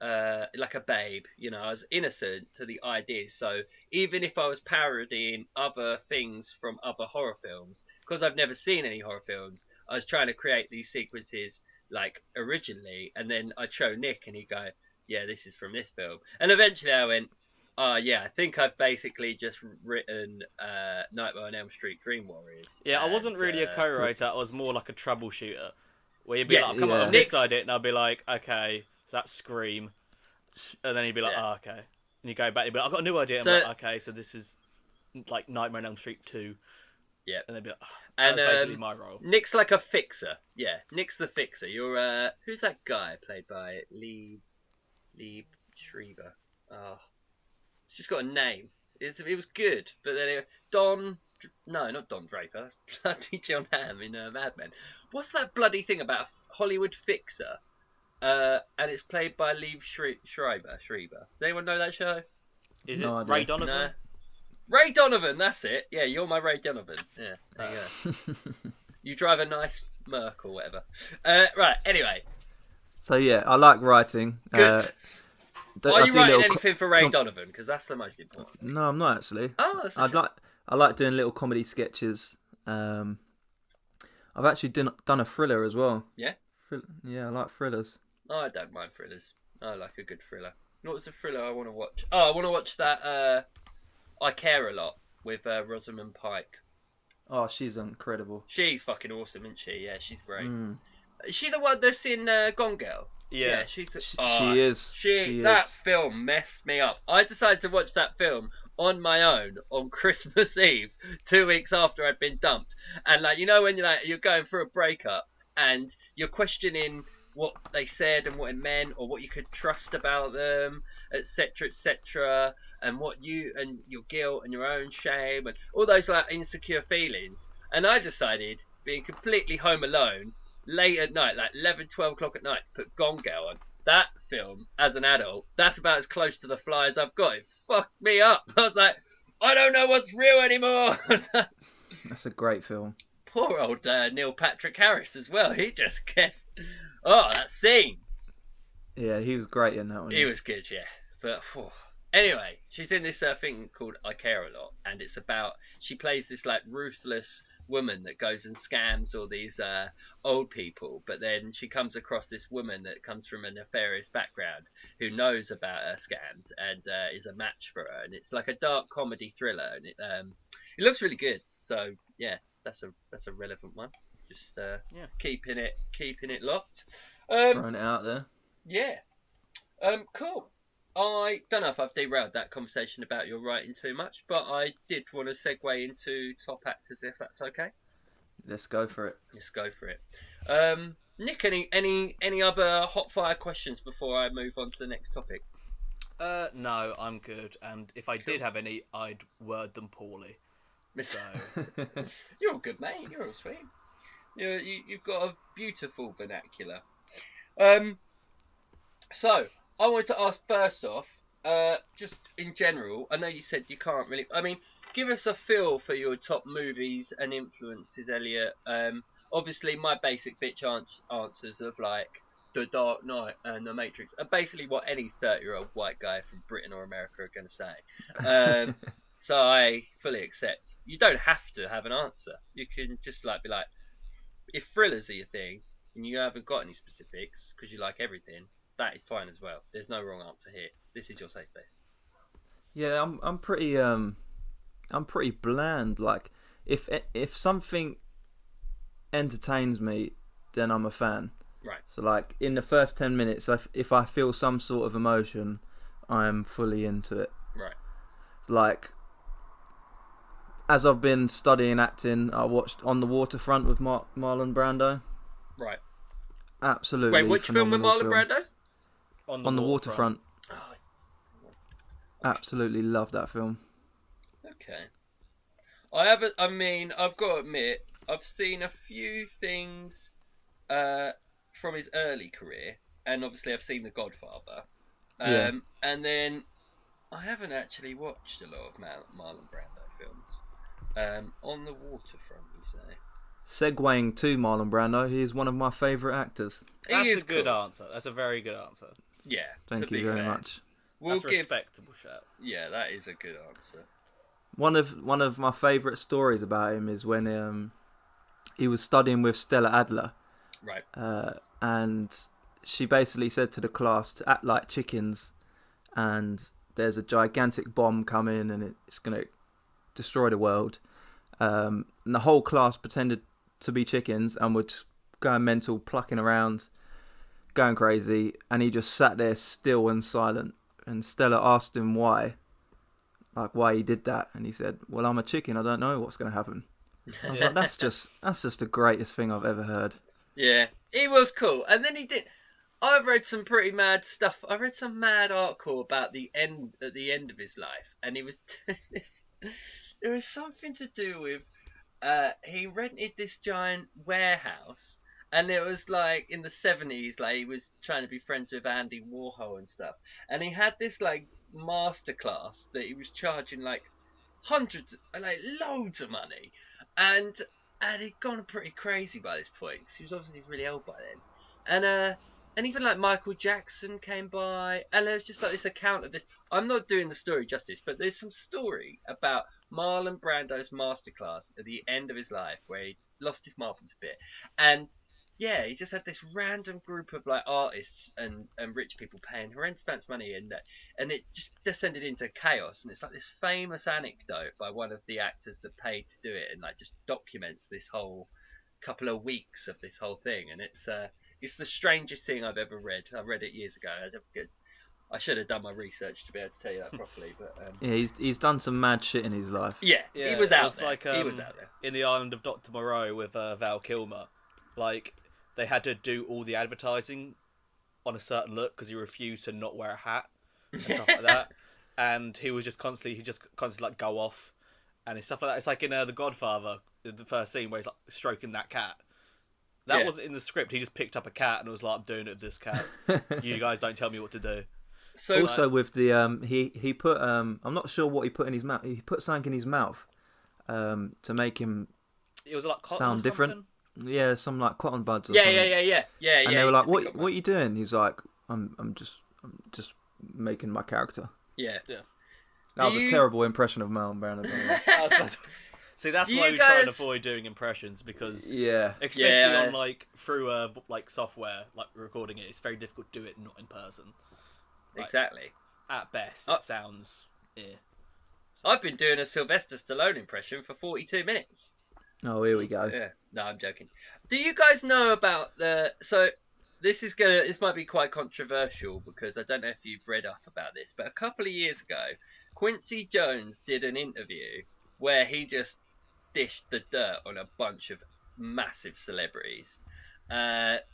like a babe, you know, I was innocent to the idea. So even if I was parodying other things from other horror films, because I've never seen any horror films, I was trying to create these sequences like originally, and then I'd show Nick and he'd go, yeah, this is from this film. And eventually I went, yeah, I think I've basically just written Nightmare on Elm Street Dream Warriors. Yeah, I wasn't really a co-writer. I was more like a troubleshooter. Where you'd be like, come on this side it, and I'd be like, okay, so that's Scream. And then you'd be like, oh, okay. And you go back and be like, I've got a new idea. So- I'm like, okay, so this is like Nightmare on Elm Street 2. Yeah. And they'd be like, oh, And that's basically my role. Nick's like a fixer. Yeah, Nick's the fixer. You're who's that guy played by Lee Shriver? Oh, it's just got a name. It was good, but then not Don Draper. That's bloody John Hamm in Mad Men. What's that bloody thing about a Hollywood fixer? And it's played by Lee Shriver. Does anyone know that show? Is No it idea. Ray Donovan? No. Ray Donovan, that's it. Yeah, you're my Ray Donovan. Yeah, there you go. You drive a nice Merc or whatever. Right, anyway. So yeah, I like writing. Good. Are I you do writing little anything for Ray Donovan? Because that's the most important. No, I'm not actually. Oh, that's I like doing little comedy sketches. I've actually done a thriller as well. Yeah? Yeah, I like thrillers. Oh, I don't mind thrillers. I like a good thriller. What was a thriller I want to watch? Oh, I want to watch that I Care a Lot with Rosamund Pike. Oh, she's incredible. She's fucking awesome, isn't she? Yeah, she's great. Mm. Is she the one that's in Gone Girl? Yeah. she's. She is. She that is. film messed me up. I decided to watch that film on my own on Christmas Eve, 2 weeks after I'd been dumped. And like, you know, when you're going through a breakup and you're questioning what they said and what it meant, or what you could trust about them, etc., and what you and your guilt and your own shame and all those like insecure feelings. And I decided, being completely home alone, late at night, like 11, 12 o'clock at night, to put Gone Girl on. That film, as an adult, that's about as close to the fly as I've got. It fucked me up. I was like, I don't know what's real anymore. That's a great film. Poor old Neil Patrick Harris as well. He just gets... Oh, that scene. Yeah, he was great in that one. He was good, yeah. But anyway, she's in this thing called I Care a Lot, and it's about, she plays this like ruthless woman that goes and scams all these old people, but then she comes across this woman that comes from a nefarious background who knows about her scams and is a match for her, and it's like a dark comedy thriller, and it looks really good. So yeah, that's a relevant one. Just keeping it locked. Throwing it out there. Yeah. Cool. I don't know if I've derailed that conversation about your writing too much, but I did want to segue into top actors, if that's okay. Let's go for it. Let's go for it. Nick, any other hot fire questions before I move on to the next topic? No, I'm good. And if I did have any, I'd word them poorly. So You're all good, mate. You're all sweet. You've got a beautiful vernacular. So I wanted to ask first off, just in general. I know you said you can't really. I mean, give us a feel for your top movies and influences, Elliot. Obviously, my basic bitch answers of like The Dark Knight and The Matrix are basically what any 30-year-old white guy from Britain or America are going to say. So I fully accept. You don't have to have an answer. You can just like be like, if thrillers are your thing and you haven't got any specifics because you like everything, that is fine as well. There's no wrong answer here. This is your safe place. Yeah, I'm pretty bland. Like if something entertains me, then I'm a fan. Right. So like in the first 10 minutes, if I feel some sort of emotion, I'm fully into it. Right. Like as I've been studying acting, I watched On the Waterfront with Marlon Brando. Right. Absolutely. Wait, which film with Marlon Brando? On the Waterfront. Oh, Absolutely love that film. okay. I've got to admit, I've seen a few things from his early career, and obviously I've seen The Godfather. Yeah. And then I haven't actually watched a lot of Marlon Brando films. On the Waterfront, you say? Segueing to Marlon Brando, he is one of my favourite actors. That's a good answer. That's a very good answer. Yeah. Thank you very much. That's a respectable shout. Yeah, that is a good answer. One of my favourite stories about him is when he was studying with Stella Adler. Right. And she basically said to the class to act like chickens, and there's a gigantic bomb coming and it's going to destroy the world. And the whole class pretended to be chickens and were just going mental, plucking around, going crazy, and he just sat there still and silent and Stella asked him why he did that, and he said, "Well, I'm a chicken. I don't know what's going to happen." I was like, that's just the greatest thing I've ever heard. Yeah, he was cool. And then he did. I've read some pretty mad stuff. I read some mad article about the end at the end of his life, and he was doing this. There was something to do with he rented this giant warehouse, and it was like in the 70s, like he was trying to be friends with Andy Warhol and stuff, and he had this like masterclass that he was charging like hundreds, like loads of money, and he'd gone pretty crazy by this point because he was obviously really old by then, and even like Michael Jackson came by, and there was just like this account of this. I'm not doing the story justice, but there's some story about Marlon Brando's masterclass at the end of his life where he lost his marbles a bit, and yeah, he just had this random group of like artists and rich people paying horrendous amounts of money, and it just descended into chaos. And it's like this famous anecdote by one of the actors that paid to do it, and like just documents this whole couple of weeks of this whole thing. And it's the strangest thing I've ever read. I read it years ago. I should have done my research to be able to tell you that properly, but yeah, he's done some mad shit in his life. Yeah, he was out there. Like, he was out there in the Island of Dr. Moreau with Val Kilmer. Like, they had to do all the advertising on a certain look because he refused to not wear a hat and stuff like that. And he just constantly like go off and stuff like that. It's like in The Godfather, the first scene where he's like stroking that cat. That wasn't in the script. He just picked up a cat and was like, "I'm doing it with this cat. You guys don't tell me what to do." So also with the he put I'm not sure what he put in his mouth. He put something in his mouth to make him it was like cotton sound or different. Yeah, some like cotton buds or yeah, something. Yeah. And they were like, "What are you doing?" He was like, I'm just making my character." Yeah. That was a terrible impression of Marlon Brando. See, that's why we try and avoid doing impressions because, especially on like through like software, like recording it's very difficult to do it not in person. Like, exactly. At best, it sounds. Yeah. So. I've been doing a Sylvester Stallone impression for 42 minutes. Oh, here we go. Yeah, no, I'm joking. Do you guys know about the? So this might be quite controversial because I don't know if you've read up about this, but a couple of years ago, Quincy Jones did an interview where he just dished the dirt on a bunch of massive celebrities.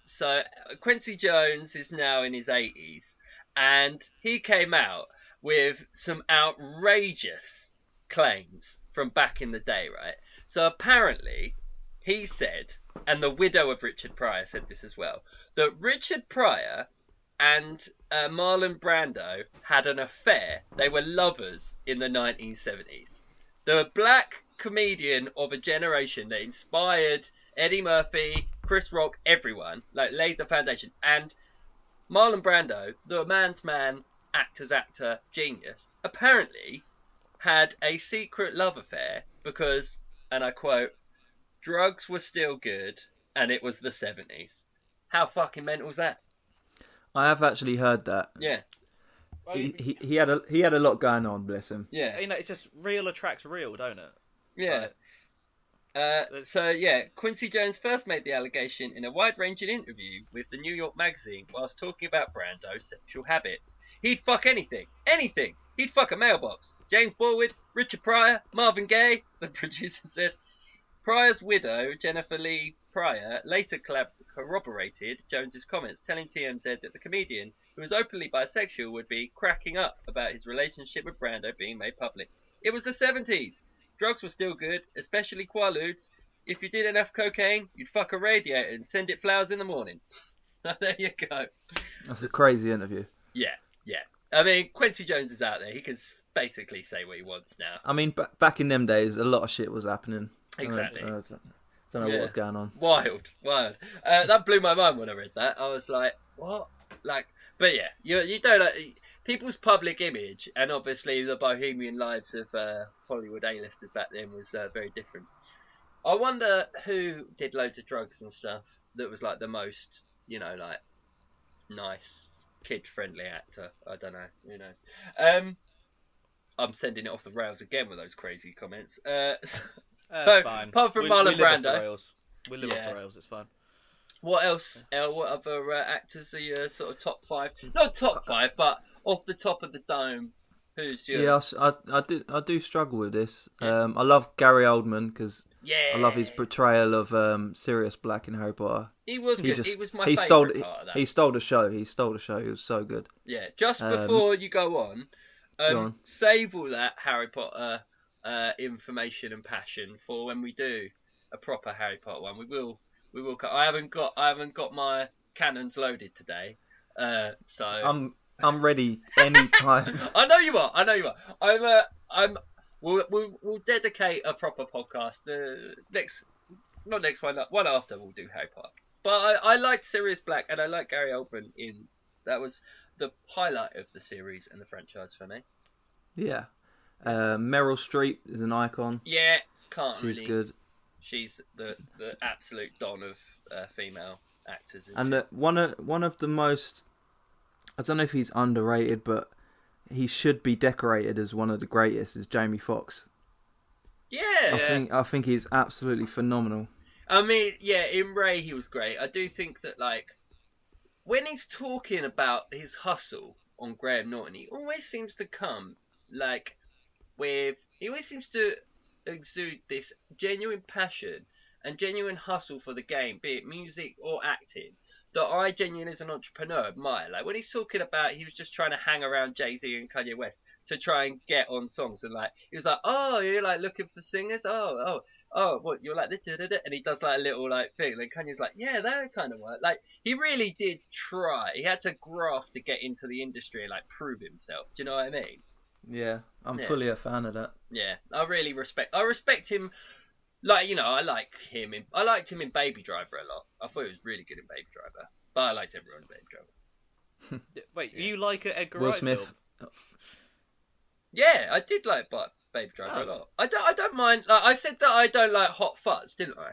So Quincy Jones is now in his 80s, and he came out with some outrageous claims from back in the day, right? So apparently, he said, and the widow of Richard Pryor said this as well, that Richard Pryor and Marlon Brando had an affair. They were lovers in the 1970s. The black comedian of a generation that inspired Eddie Murphy, Chris Rock, everyone, like laid the foundation. And Marlon Brando, the man's man, actor's actor, genius, apparently had a secret love affair because, and I quote, drugs were still good and it was the 70s. How fucking mental is that? I have actually heard that. Yeah. He had a lot going on, bless him. Yeah. You know, it's just real attracts real, don't it? Yeah. Quincy Jones first made the allegation in a wide-ranging interview with the New York Magazine whilst talking about Brando's sexual habits. He'd fuck anything. Anything. He'd fuck a mailbox. James Borwood, Richard Pryor, Marvin Gaye, the producer said. Pryor's widow, Jennifer Lee Pryor, later corroborated Jones's comments, telling TMZ that the comedian, who was openly bisexual, would be cracking up about his relationship with Brando being made public. It was the 70s. Drugs were still good, especially Quaaludes. If you did enough cocaine, you'd fuck a radiator and send it flowers in the morning. So there you go. That's a crazy interview. Yeah. I mean, Quincy Jones is out there. He can basically say what he wants now. I mean, back in them days, a lot of shit was happening. Exactly. I don't know what was going on. Wild. That blew my mind when I read that. I was like, what? Like, but yeah, you don't like people's public image, and obviously the bohemian lives of Hollywood A-listers back then was very different. I wonder who did loads of drugs and stuff that was like the most, like nice kid-friendly actor. I don't know. Who knows? I'm sending it off the rails again with those crazy comments. That's fine. Apart from Marlon Brando, we live off the rails. It's fine. What else? What other actors are your sort of top five? Not top five, but off the top of the dome, who's your... Yeah, I do struggle with this. I love Gary Oldman because I love his portrayal of Sirius Black in Harry Potter. He was good. He was my he favourite part of that. He stole the show. He was so good. Yeah. Just before you go on, save all that Harry Potter information and passion for when we do a proper Harry Potter one. We will. I haven't got my cannons loaded today, so I'm ready anytime. I know you are. We'll dedicate a proper podcast. The not next one after we'll do Harry Potter. But I liked Sirius Black and I like Gary Oldman that was the highlight of the series and the franchise for me. Yeah. Meryl Streep is an icon. Yeah, She's good. She's the absolute don of female actors. And one of the most, I don't know if he's underrated, but he should be decorated as one of the greatest, is Jamie Foxx. Yeah. I think he's absolutely phenomenal. I mean, yeah, in Ray he was great. I do think that, like, when he's talking about his hustle on Graham Norton, he always seems to come, like, he always seems to exude this genuine passion and genuine hustle for the game, be it music or acting, that I genuinely, as an entrepreneur, admire. Like, when he's talking about, he was just trying to hang around Jay-Z and Kanye West to try and get on songs, and, like, he was like, oh, you're, like, looking for singers? Oh, what, you're like this, and he does, like, a little, like, thing, and Kanye's like, yeah, that kind of work. Like, he really did try. He had to graft to get into the industry and, like, prove himself. Do you know what I mean? Yeah, I'm fully a fan of that. Yeah, I respect him. Like, you know, I liked him in Baby Driver a lot. I thought he was really good in Baby Driver, but I liked everyone in Baby Driver. Wait, you like an Edgar Will Wright Smith. film? Yeah, I did like Baby Driver a lot. I don't mind. Like, I said that I don't like Hot Fuzz, didn't I?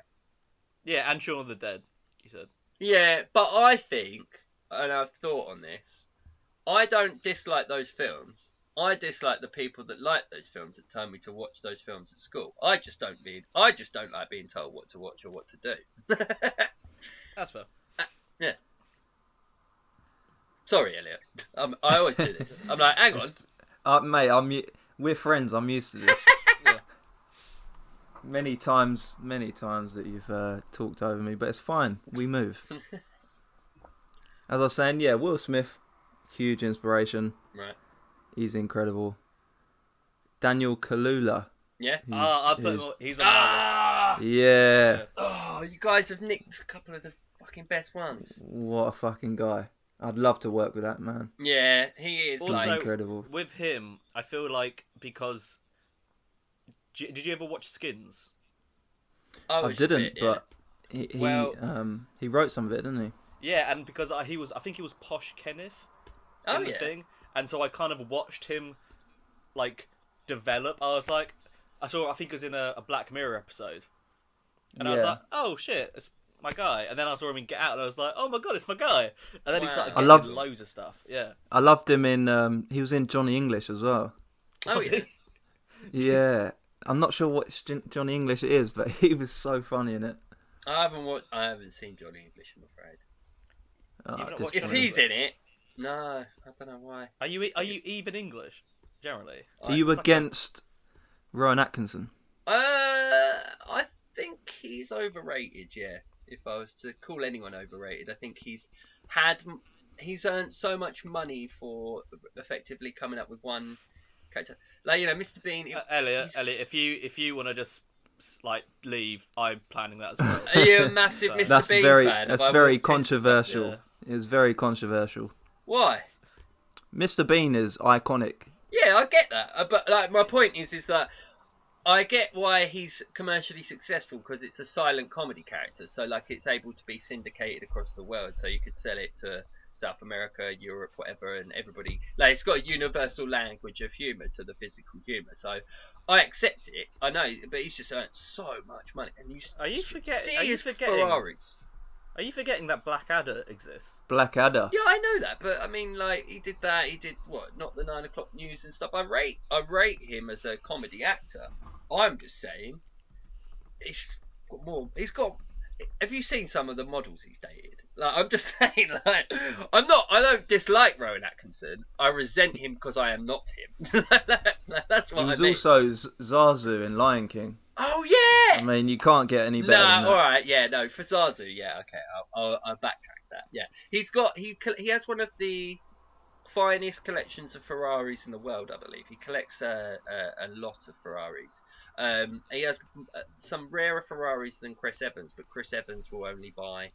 Yeah, and Shaun of the Dead, you said. Yeah, but I think, and I've thought on this, I don't dislike those films. I dislike the people that like those films that tell me to watch those films at school. I just don't like being told what to watch or what to do. That's fair. Yeah. Sorry, Elliot. I always do this. I'm like, hang on. Mate, we're friends. I'm used to this. Yeah. Many times that you've talked over me, but it's fine. We move. As I was saying, yeah, Will Smith, huge inspiration. Right. He's incredible. Daniel Kaluuya. Yeah. He's on my list. Yeah. Oh, you guys have nicked a couple of the fucking best ones. What a fucking guy. I'd love to work with that man. Yeah, he is. Also, like... incredible. With him, I feel like because... Did you ever watch Skins? I didn't, yeah. but he wrote some of it, didn't he? Yeah, and because I think he was Posh Kenneth in the thing. And so I kind of watched him, like, develop. I think it was in a Black Mirror episode. And I was like, oh, shit, it's my guy. And then I saw him in Get Out, and I was like, oh, my God, it's my guy. And then he started getting loads of stuff. Yeah. I loved him in... he was in Johnny English as well. Oh, yeah. Yeah. I'm not sure what Johnny English it is, but he was so funny in it. I haven't seen Johnny English, I'm afraid. If Johnny he's English? in it... No, I don't know why. Are you even English, generally? Are you against Rowan Atkinson? I think he's overrated, yeah. If I was to call anyone overrated, I think he's earned so much money for effectively coming up with one character. Like, you know, Mr. Bean... Elliot, if you want to just, like, leave, I'm planning that as well. Are you a massive Mr. Bean fan? That's very controversial. Yeah. It was very controversial. Why? Mr. Bean is iconic. Yeah, I get that. But like, my point is that I get why he's commercially successful, because it's a silent comedy character. So, like, it's able to be syndicated across the world. So you could sell it to South America, Europe, whatever, and everybody. Like, it's got a universal language of humour to the physical humour. So I accept it. I know, but he's just earned so much money. And Are you forgetting? Ferraris. Are you forgetting that Blackadder exists? Blackadder. Yeah, I know that, but I mean, like, he did that. He did what? Not the 9 o'clock news and stuff. I rate him as a comedy actor. I'm just saying, he's got more. have you seen some of the models he's dated? Like, I'm just saying, like, I don't dislike Rowan Atkinson. I resent him because I am not him. That's what I mean. He was also Zazu in Lion King. Oh yeah. I mean, you can't get any better than that. All right, yeah, no, for Zazu, yeah, okay, I'll backtrack that. Yeah, he has one of the finest collections of Ferraris in the world, I believe. He collects a lot of Ferraris. He has some rarer Ferraris than Chris Evans, but Chris Evans will only buy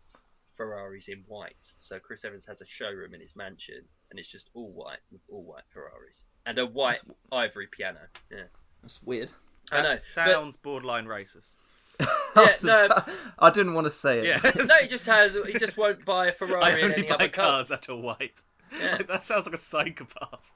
Ferraris in white. So Chris Evans has a showroom in his mansion, and it's just all white with all white Ferraris and a white ivory piano. Yeah, that's weird. I know. That sounds borderline racist. Yeah, no, I didn't want to say it. Yeah. No, he just won't buy a Ferrari I in only any buy other colour. cars that are white. Yeah. Like, that sounds like a psychopath.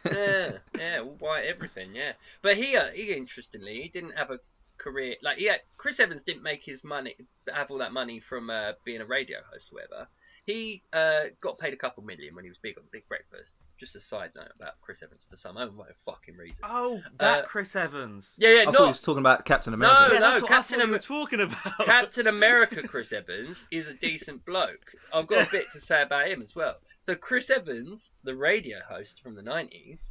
Yeah, all white everything. Yeah, but he interestingly, he didn't have a career like Chris Evans didn't make his money, have all that money from being a radio host or whatever. He got paid a couple million when he was big on Big Breakfast. Just a side note about Chris Evans for some fucking reason. Oh, that Chris Evans. Yeah. I thought he was talking about Captain America. No, that's what Captain I thought you were talking about. Captain America Chris Evans is a decent bloke. I've got a bit to say about him as well. So Chris Evans, the radio host from the 90s,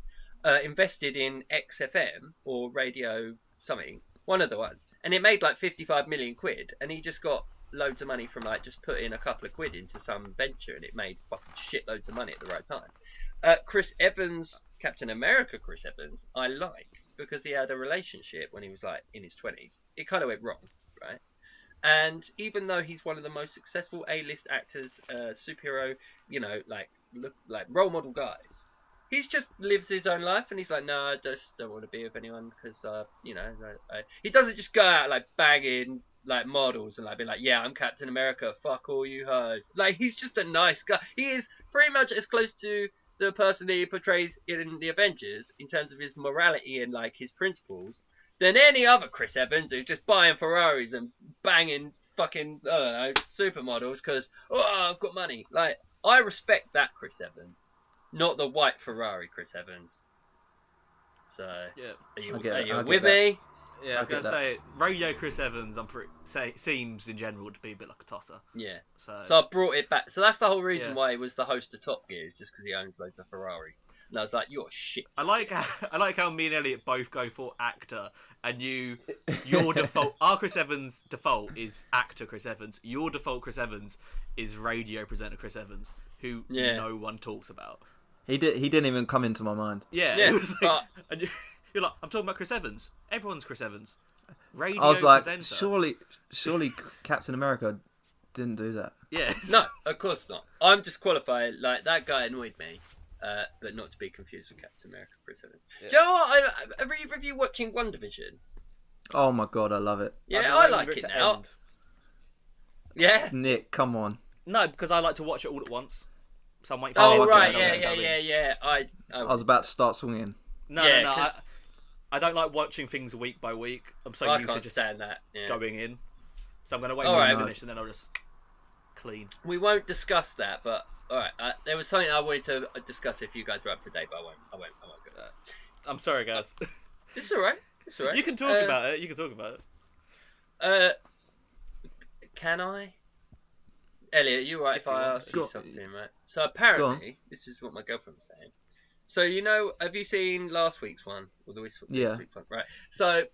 invested in XFM or Radio something, one of the ones, and it made like 55 million quid, and he just got loads of money from like just putting a couple of quid into some venture, and it made fucking shitloads of money at the right time. Chris Evans, Captain America Chris Evans, I like because he had a relationship when he was like in his 20s. It kind of went wrong, right? And even though he's one of the most successful A-list actors, superhero, like role model guys, he's just lives his own life, and he's like, no, I just don't want to be with anyone because, he doesn't just go out like banging like models and like be like, yeah, I'm Captain America, fuck all you hoes. Like, he's just a nice guy. He is pretty much as close to the person that he portrays in the Avengers in terms of his morality and like his principles than any other Chris Evans who's just buying Ferraris and banging fucking, I don't know, supermodels because, I've got money. Like, I respect that Chris Evans, not the white Ferrari Chris Evans. So, yeah. Are you with me? Yeah, I was going to say, radio Chris Evans, seems in general to be a bit like a tosser. Yeah. So So I brought it back. So that's the whole reason why he was the host of Top Gear, is just because he owns loads of Ferraris. And I was like, you're shit. I like how me and Elliot both go for actor, and your default. Our Chris Evans default is actor Chris Evans. Your default Chris Evans is radio presenter Chris Evans, who no one talks about. He didn't even come into my mind. Yeah. It was like, and you're like, I'm talking about Chris Evans. Everyone's Chris Evans. Radio I was like, presenter. surely Captain America didn't do that. Yes. No, of course not. I'm just qualified. Like, that guy annoyed me, but not to be confused with Captain America, Chris Evans. Yeah. Do you know what? Are either of you watching WandaVision? Oh my god, I love it. Yeah, I like it now. End. Yeah. Nick, come on. No, because I like to watch it all at once. So I'm waiting for Oh, okay, right, okay. yeah. I was about to start swinging. No. I don't like watching things week by week. I'm so I used to can't just stand that. Yeah. going in. So I'm going to wait All for it right. to finish, and then I'll just clean. We won't discuss that, but alright. There was something I wanted to discuss if you guys were up to date, but I won't go there. I'm sorry, guys. It's alright. You can talk about it. Can I? Elliot, you right if I ask you something, right? So apparently, this is what my girlfriend was saying. So, have you seen last week's one? Or this week's one? Right. So,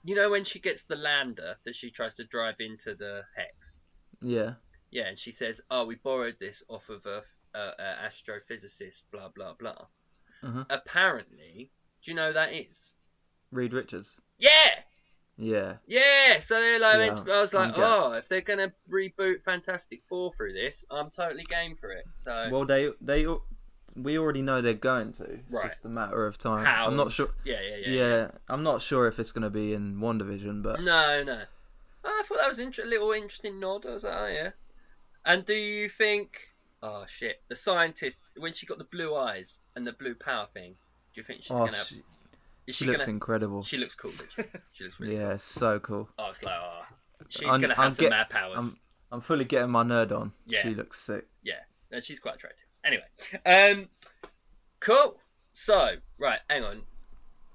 when she gets the lander that she tries to drive into the Hex? Yeah. Yeah, and she says, oh, we borrowed this off of a astrophysicist, blah, blah, blah. Uh-huh. Apparently, do you know who that is? Reed Richards. Yeah! Yeah. So they're like, Yeah, I was like, if they're gonna reboot Fantastic Four through this, I'm totally game for it. So Well, we already know they're going to. It's Right. just a matter of time. How? I'm not sure. Yeah. I'm not sure if it's going to be in WandaVision, but No. I thought that was a little interesting nod. I was like, oh yeah. And do you think? Oh shit! The scientist, when she got the blue eyes and the blue power thing, do you think she's gonna have? She looks incredible. She looks cool. She looks really yeah, so cool. cool. I was like, she's gonna have some mad powers. I'm fully getting my nerd on. Yeah. She looks sick. Yeah, and she's quite attractive. Anyway, cool. So, right, hang on.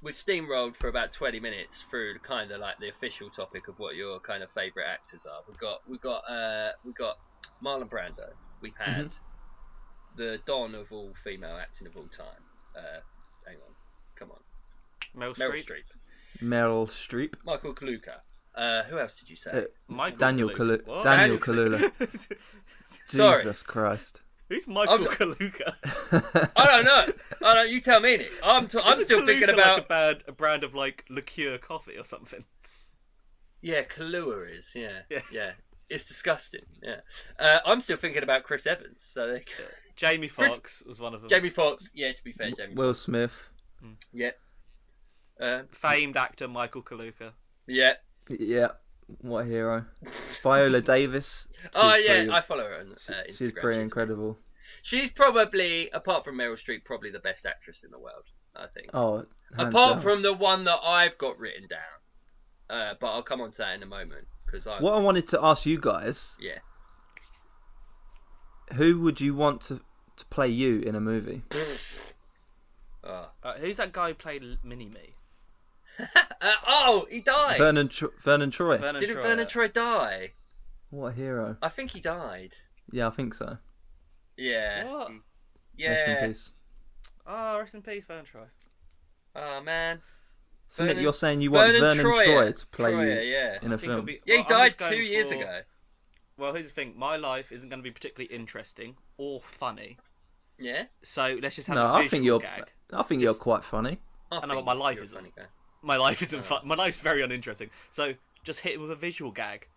we've steamrolled for about 20 minutes through kind of like the official topic of what your kind of favourite actors are. We've got Marlon Brando. We've had the Don of all female acting of all time. Hang on, come on. Meryl Streep. Meryl Streep. Michael Kaluuya. Who else did you say? Daniel Kaluuya. Daniel Kaluuya. Sorry. Jesus Christ. Who's Michael Kaluuya? I don't know. You tell me, Nick. I'm still thinking about like a brand of like liqueur coffee or something. Yeah, Kahlua is. Yeah. Yes. Yeah. It's disgusting. Yeah. I'm still thinking about Chris Evans. So Jamie Foxx was one of them. Jamie Foxx. Yeah, to be fair, Jamie. Will Foxx. Smith. Yeah. Famed actor Michael Kaluuya. Yeah. Yeah. What a hero. Viola Davis. I follow her on Instagram. She's pretty incredible. She's probably, apart from Meryl Streep, probably the best actress in the world, I think. Oh, apart from the one that I've got written down. But I'll come on to that in a moment. What I wanted to ask you guys. Yeah. Who would you want to play you in a movie? Who's that guy who played Mini-Me? He died. Vernon Troy. Didn't Vernon Troy die? What a hero. I think he died. Yeah, I think so. Yeah. What? Yeah. Rest in peace. Oh, rest in peace, Vernon Troy. Oh, man. So Nick, you're saying you want Vernon Troy to play you in a film? He died 2 years ago. Well, here's the thing. My life isn't going to be particularly interesting or funny. Yeah? So let's just have a visual gag. I think you're quite funny. I know, but my life isn't. My life isn't fun. My life's very uninteresting. So just hit him with a visual gag.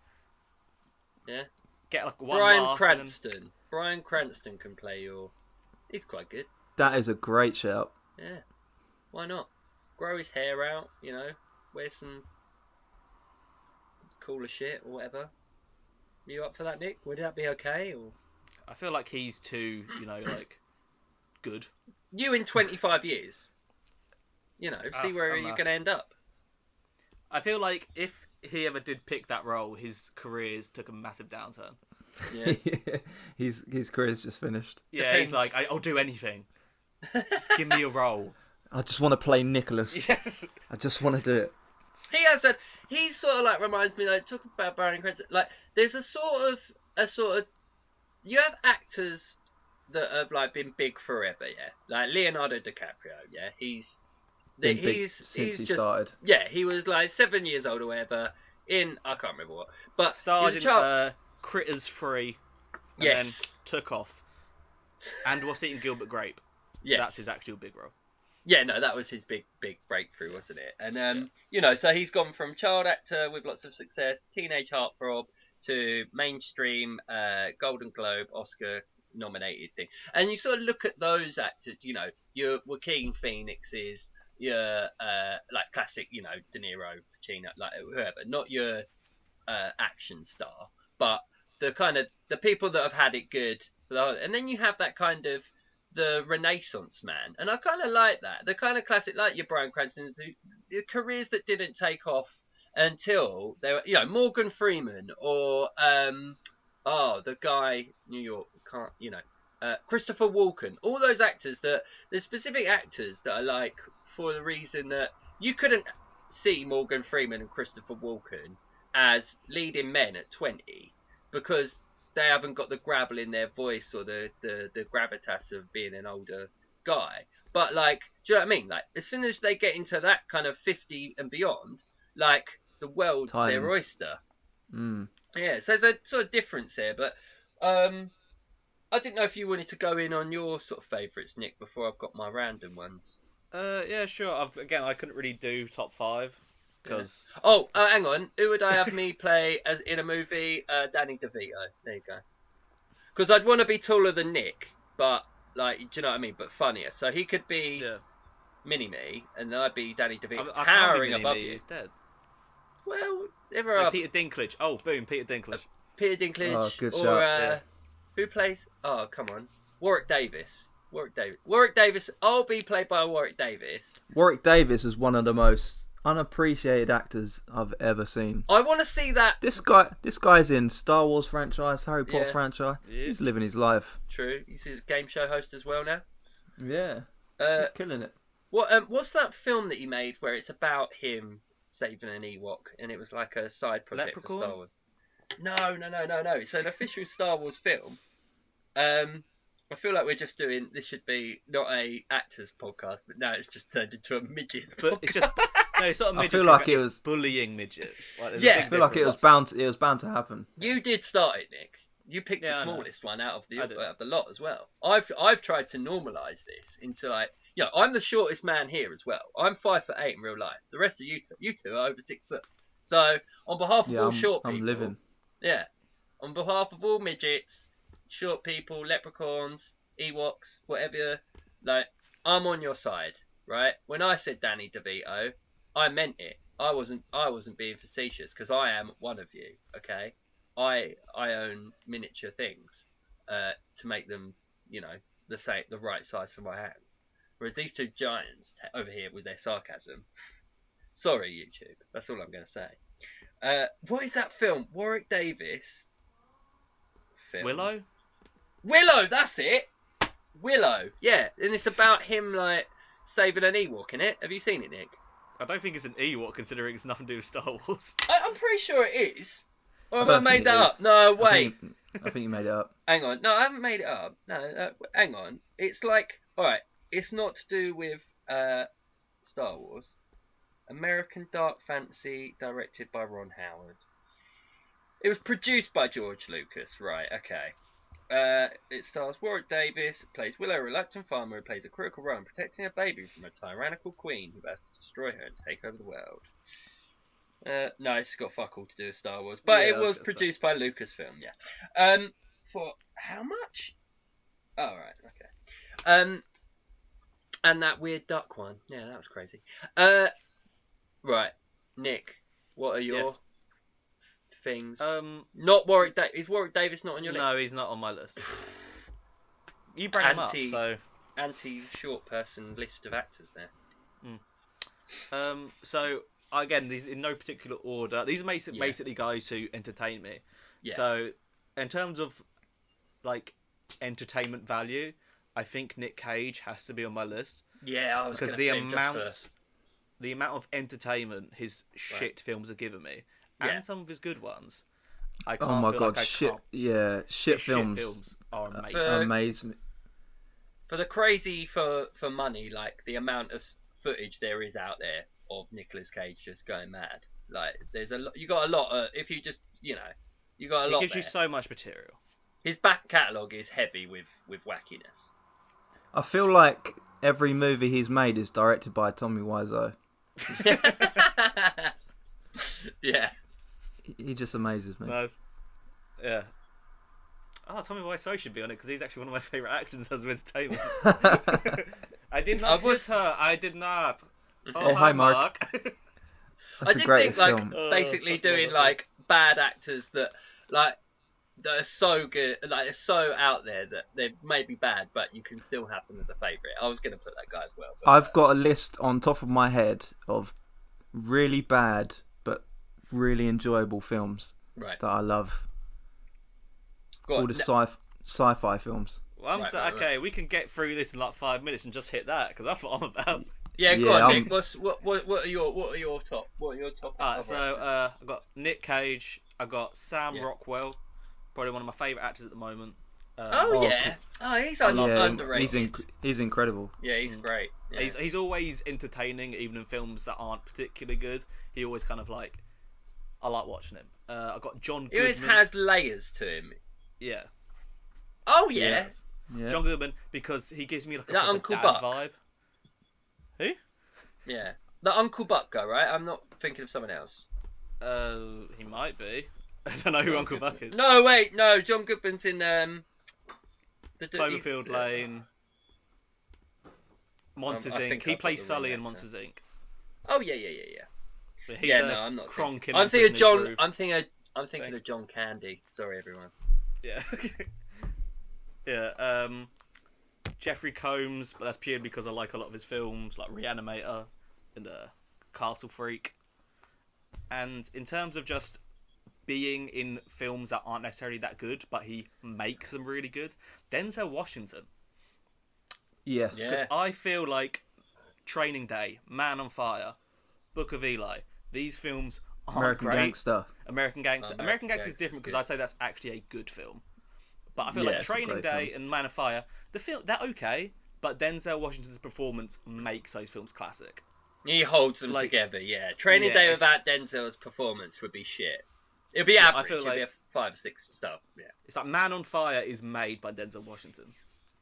Yeah. Get like one Bryan laugh. Cranston. Bryan Cranston can play your. He's quite good. That is a great shout. Yeah. Why not? Grow his hair out, wear some cooler shit or whatever. Are you up for that, Nick? Would that be okay? Or I feel like he's too, like, good. You in 25 years. See where you're going to end up. I feel like if he ever did pick that role, his careers took a massive downturn. Yeah. His career's just finished. Yeah, Depends. he's like, I'll do anything. Just give me a role. I just want to play Nicholas. Yes. I just want to do it. He has that. He sort of like reminds me, like, talk about Bryan Cranston. Like, there's a sort of. You have actors that have like been big forever, yeah. Like Leonardo DiCaprio, yeah. He's since he started. Yeah, he was like 7 years old or whatever. I can't remember what, but starred he was a in Critters 3, and then took off, and was eating Gilbert Grape. Yeah, that's his actual big role. Yeah, no, that was his big breakthrough, wasn't it? And so he's gone from child actor with lots of success, teenage heartthrob, to mainstream Golden Globe, Oscar nominated thing. And you sort of look at those actors, your Joaquin Phoenix's, your like classic, De Niro, Pacino, like whoever, not your action star, but the people that have had it good. And then you have that kind of the Renaissance man, and I kind of like that. The kind of classic, like your Bryan Cranston's, the careers that didn't take off until they were, Morgan Freeman or the guy New York Christopher Walken. All those actors there's specific actors that are like for the reason that you couldn't see Morgan Freeman and Christopher Walken as leading men at 20 because they haven't got the gravel in their voice or the gravitas of being an older guy. But like, do you know what I mean? Like, as soon as they get into that kind of 50 and beyond, like, the world's their oyster. Yeah, so there's a sort of difference there. But I didn't know if you wanted to go in on your sort of favourites, Nick, before I've got my random ones. Yeah, sure. I couldn't really do top 5. Because hang on. Who would I have me play as in a movie? Danny DeVito. There you go. Because I'd want to be taller than Nick, but like, do you know what I mean? But funnier. So he could be Mini-Me, and I'd be Danny DeVito, towering above you. He's dead. Well, Peter Dinklage. Oh, boom, Peter Dinklage. Peter Dinklage. Oh, good shot. Who plays? Oh, come on, Warwick Davis. Warwick Davis. I'll be played by Warwick Davis. Warwick Davis is one of the most unappreciated actors I've ever seen. I want to see that. This guy's in Star Wars franchise, Harry Potter franchise. He's living his life. True. He's a game show host as well now. Yeah. He's killing it. What's that film that he made where it's about him saving an Ewok and it was like a side project for Leprechaun? Star Wars? No. It's an official Star Wars film. I feel like we're just doing. This should be not a actors podcast, but now it's just turned into a midgets podcast. But it's just no, it's not a midget. I feel like it's it was bullying midgets. Like, there's Yeah. a big I feel like it was difference. bound. It was bound to happen. You did start it, Nick. You picked Yeah, the I know. smallest one out of I did. the lot as well. I've tried to normalise this into like, I'm the shortest man here as well. I'm 5'8" in real life. The rest of you two are over 6 foot. So on behalf of all short people, I'm living. Yeah, on behalf of all midgets, short people, leprechauns, Ewoks, whatever, like, I'm on your side, right? When I said Danny DeVito, I meant it. I wasn't being facetious because I am one of you. Okay, I own miniature things, to make them, the right size for my hands. Whereas these two giants over here with their sarcasm. Sorry, YouTube. That's all I'm going to say. What is that film? Warwick Davis. Film. Willow, that's it. Willow, yeah, and it's about him like saving an Ewok in it. Have you seen it, Nick? I don't think it's an Ewok, considering it's nothing to do with Star Wars. I'm pretty sure it is. Or have I don't made think that it up? is. No, wait. I think you made it up. Hang on. No, I haven't made it up. No, hang on. It's like, alright, it's not to do with Star Wars. American Dark Fantasy, directed by Ron Howard. It was produced by George Lucas, right, okay. It stars Warwick Davis, plays Willow, a reluctant farmer who plays a critical role in protecting a baby from a tyrannical queen who has to destroy her and take over the world. No, it's got fuck all to do with Star Wars, but Yeah, it I was was gonna produced by Lucasfilm, yeah. For how much? Oh, right, okay. And that weird duck one, yeah, that was crazy. Right, Nick, what are your things? Not Warwick Davis. Is Warwick Davis not on your list? No, he's not on my list. You bring him up, so anti-short person list of actors there. So again, these in no particular order. These are basically guys who entertain me. Yeah. So in terms of like entertainment value, I think Nick Cage has to be on my list. Yeah, I was because the amount of entertainment his shit films have given me, and some of his good ones. I can't Oh my feel god, like shit! Yeah, shit films. Shit films are amazing. Amazing. For the crazy for money, like the amount of footage there is out there of Nicolas Cage just going mad. Like there's you got a lot. If you just you got a lot. It gives there. you so much material. His back catalogue is heavy with wackiness. I feel like every movie he's made is directed by Tommy Wiseau. Yeah. He just amazes me. Nice. Yeah. Oh, Tommy Wiseau should be on it because he's actually one of my favourite actors as of entertainment. I did not hit her. I did not. Oh, hi, Mark. I did think film. Basically doing like bad actors that are so good, like they're so out there that they may be bad, but you can still have them as a favourite. I was going to put that guy as well. But, I've got a list on top of my head of really bad but really enjoyable films that I love. All the sci-fi films. Well, we can get through this in like 5 minutes and just hit that because that's what I'm about. Yeah, go on, Nick. What are your top? What are your top? I've got Nick Cage. I've got Sam Rockwell, probably one of my favourite actors at the moment. He's underrated. He's incredible. Yeah, he's great. Yeah. He's always entertaining, even in films that aren't particularly good. He always kind of like, I like watching him. I've got John Goodman. He always has layers to him. Yeah. Oh yeah. Yeah. John Goodman, because he gives me like a That proper Uncle dad Buck vibe. Who? Yeah, the Uncle Buck guy, right? I'm not thinking of someone else. He might be. I don't know who Uncle Buck is. No, wait, no. John Goodman's in Cloverfield Lane. Monsters Inc. He plays Sully in Monsters Inc. Oh yeah. But he's I'm not. Kronk in I'm thinking of John. Groove. I'm thinking of John Candy. Sorry, everyone. Yeah. Yeah. Jeffrey Combs, but that's purely because I like a lot of his films, like Reanimator and Castle Freak. And in terms of just being in films that aren't necessarily that good, but he makes them really good, Denzel Washington. Yes. Because I feel like Training Day, Man on Fire, Book of Eli. These films aren't American great. Gangster. American Gangster. American Gangster is different because I say that's actually a good film. But I feel like Training Day and Man on Fire, the film, they're okay, but Denzel Washington's performance makes those films classic. He holds them together, yeah. Training Day without Denzel's performance would be shit. It'd be average. It'd be a 5 or 6 star. Yeah. It's like Man on Fire is made by Denzel Washington.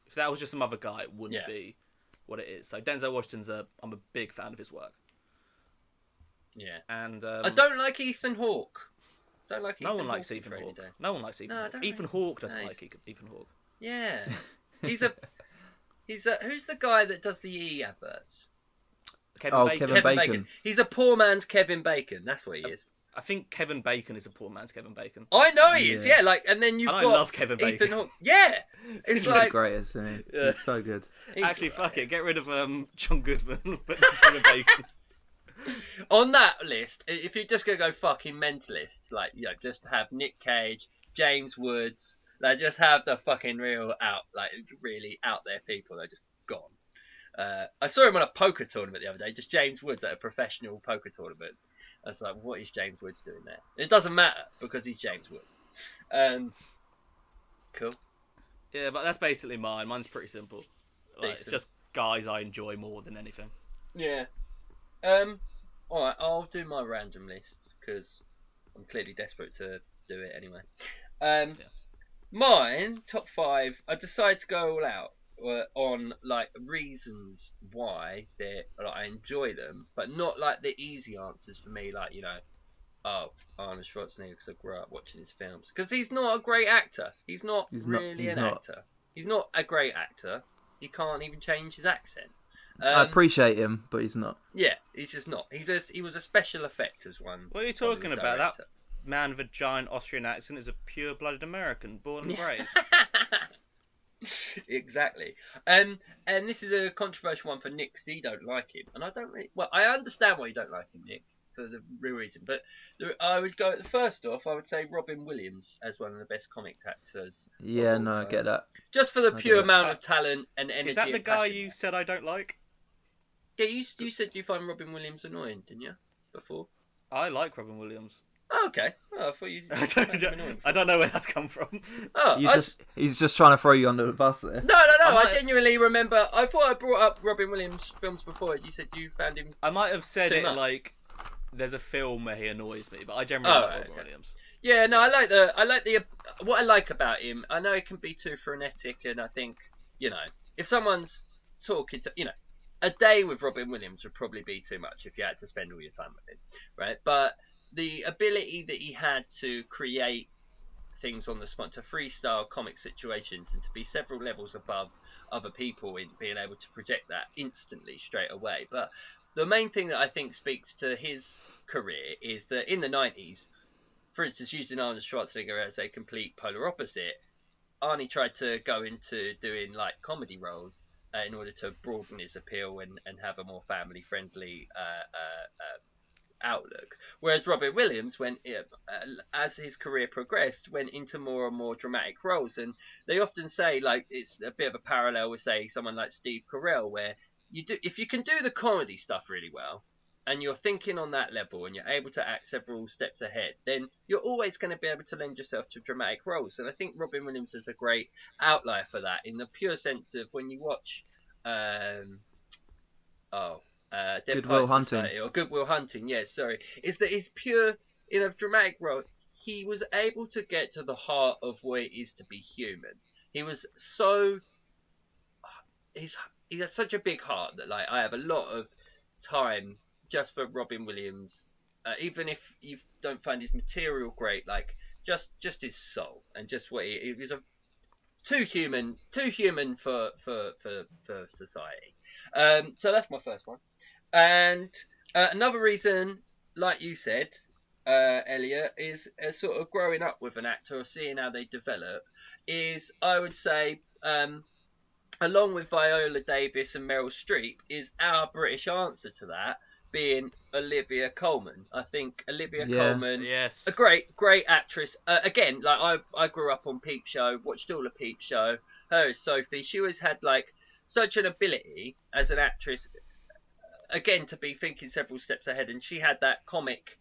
If that was just some other guy, it wouldn't be what it is. So Denzel Washington's I'm a big fan of his work. Yeah. And I don't like Ethan Hawke. No one likes Ethan Hawke. No one likes Ethan Hawke. Ethan Hawke doesn't like Ethan Hawke. Yeah. He's who's the guy that does the E adverts? Kevin Bacon. He's a poor man's Kevin Bacon. That's what he is. I think Kevin Bacon is a poor man's Kevin Bacon. I know he is. Yeah, like, and then you've got. I love Kevin Bacon. Ethan Hawke. Yeah, it's He's like the greatest, isn't he? He's so good. Actually, fuck it. Get rid of John Goodman, but Kevin Bacon. On that list, if you're just gonna go fucking mentalists, like, you know, just have Nick Cage, James Woods, like, just have the fucking really out there people. They're just gone. I saw him on a poker tournament the other day. Just James Woods at a professional poker tournament. I was like, what is James Woods doing there? It doesn't matter because he's James Woods. Cool. Yeah, but that's basically mine. Mine's pretty simple. Like, it's just guys I enjoy more than anything. Yeah. Alright, I'll do my random list because I'm clearly desperate to do it anyway. Mine, top 5, I decided to go all out on like reasons why I enjoy them, but not like the easy answers for me, like, you know, Arnold Schwarzenegger because I grew up watching his films. Because he's not a great actor. He's not really an actor. He's not a great actor. He can't even change his accent. I appreciate him, but he's not. Yeah, he's just not. He was a special effect as one. What are you talking about? That man with a giant Austrian accent is a pure-blooded American, born and raised. Exactly. And this is a controversial one for Nick because he don't like him, and I don't really. Well, I understand why you don't like him, Nick, for the real reason. But I would go first off. I would say Robin Williams as one of the best comic actors. Yeah, no, I get that. Just for the pure amount of talent and energy. Is that the guy you said I don't like? Yeah, you said you find Robin Williams annoying, didn't you? Before. I like Robin Williams. Oh, okay. Oh, I thought you. I don't know where that's come from. Oh, he's just trying to throw you under the bus there. No. I genuinely remember. I thought I brought up Robin Williams films before. You said you found him. I might have said it much. Like there's a film where he annoys me, but I generally like Robin Williams. Yeah, no, I like the what I like about him. I know it can be too frenetic, and I think, you know, if someone's talking to, you know, a day with Robin Williams would probably be too much if you had to spend all your time with him, right? But the ability that he had to create things on the spot, to freestyle comic situations, and to be several levels above other people in being able to project that instantly straight away. But the main thing that I think speaks to his career is that in the 90s, for instance, using Arnold Schwarzenegger as a complete polar opposite, Arnie tried to go into doing like comedy roles in order to broaden his appeal and have a more family-friendly outlook. Whereas Robin Williams, as his career progressed, went into more and more dramatic roles. And they often say, like, it's a bit of a parallel with, say, someone like Steve Carell, where if you can do the comedy stuff really well, and you're thinking on that level, and you're able to act several steps ahead, then you're always going to be able to lend yourself to dramatic roles. And I think Robin Williams is a great outlier for that, in the pure sense of when you watch Good Will Hunting. Or Good Will Hunting, yes, sorry. Is that he's pure, in a dramatic role, he was able to get to the heart of what it is to be human. He was so... He has such a big heart that, like, I have a lot of time just for Robin Williams, even if you don't find his material great, like, just his soul, and just what he was too human for society. So that's my first one. And another reason, like you said, Elliot, is sort of growing up with an actor or seeing how they develop, is, I would say, along with Viola Davis and Meryl Streep, is our British answer to that being Olivia Coleman. I think Olivia Coleman, yes, a great actress. Again, like I grew up on Peep Show, watched all of Peep Show. Her as Sophie, she always had like such an ability as an actress. again, to be thinking several steps ahead, and she had that comic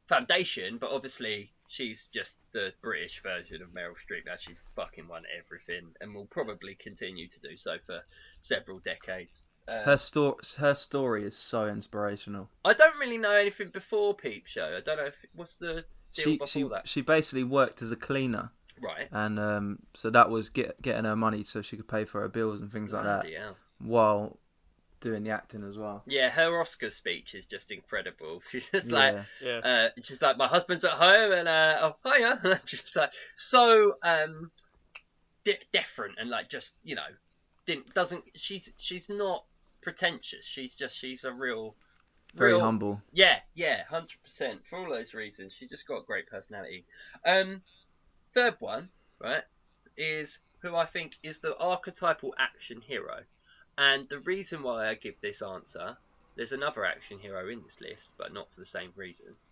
foundation, but obviously she's just the British version of Meryl Streep. Now she's fucking won everything, and will probably continue to do so for several decades. Her story is so inspirational. I don't really know anything before Peep Show. I don't know what's the deal before that. She basically worked as a cleaner, right? And so that was getting her money so she could pay for her bills and things like that, while doing the acting as well. Yeah, her Oscar speech is just incredible. She's just she's like, my husband's at home, and oh hiya, just like so different, and like just she's not pretentious. She's a very humble. Yeah, 100%. For all those reasons, she's just got a great personality. Third one, right, is who I think is the archetypal action hero. And the reason why I give this answer, there's another action hero in this list, but not for the same reasons,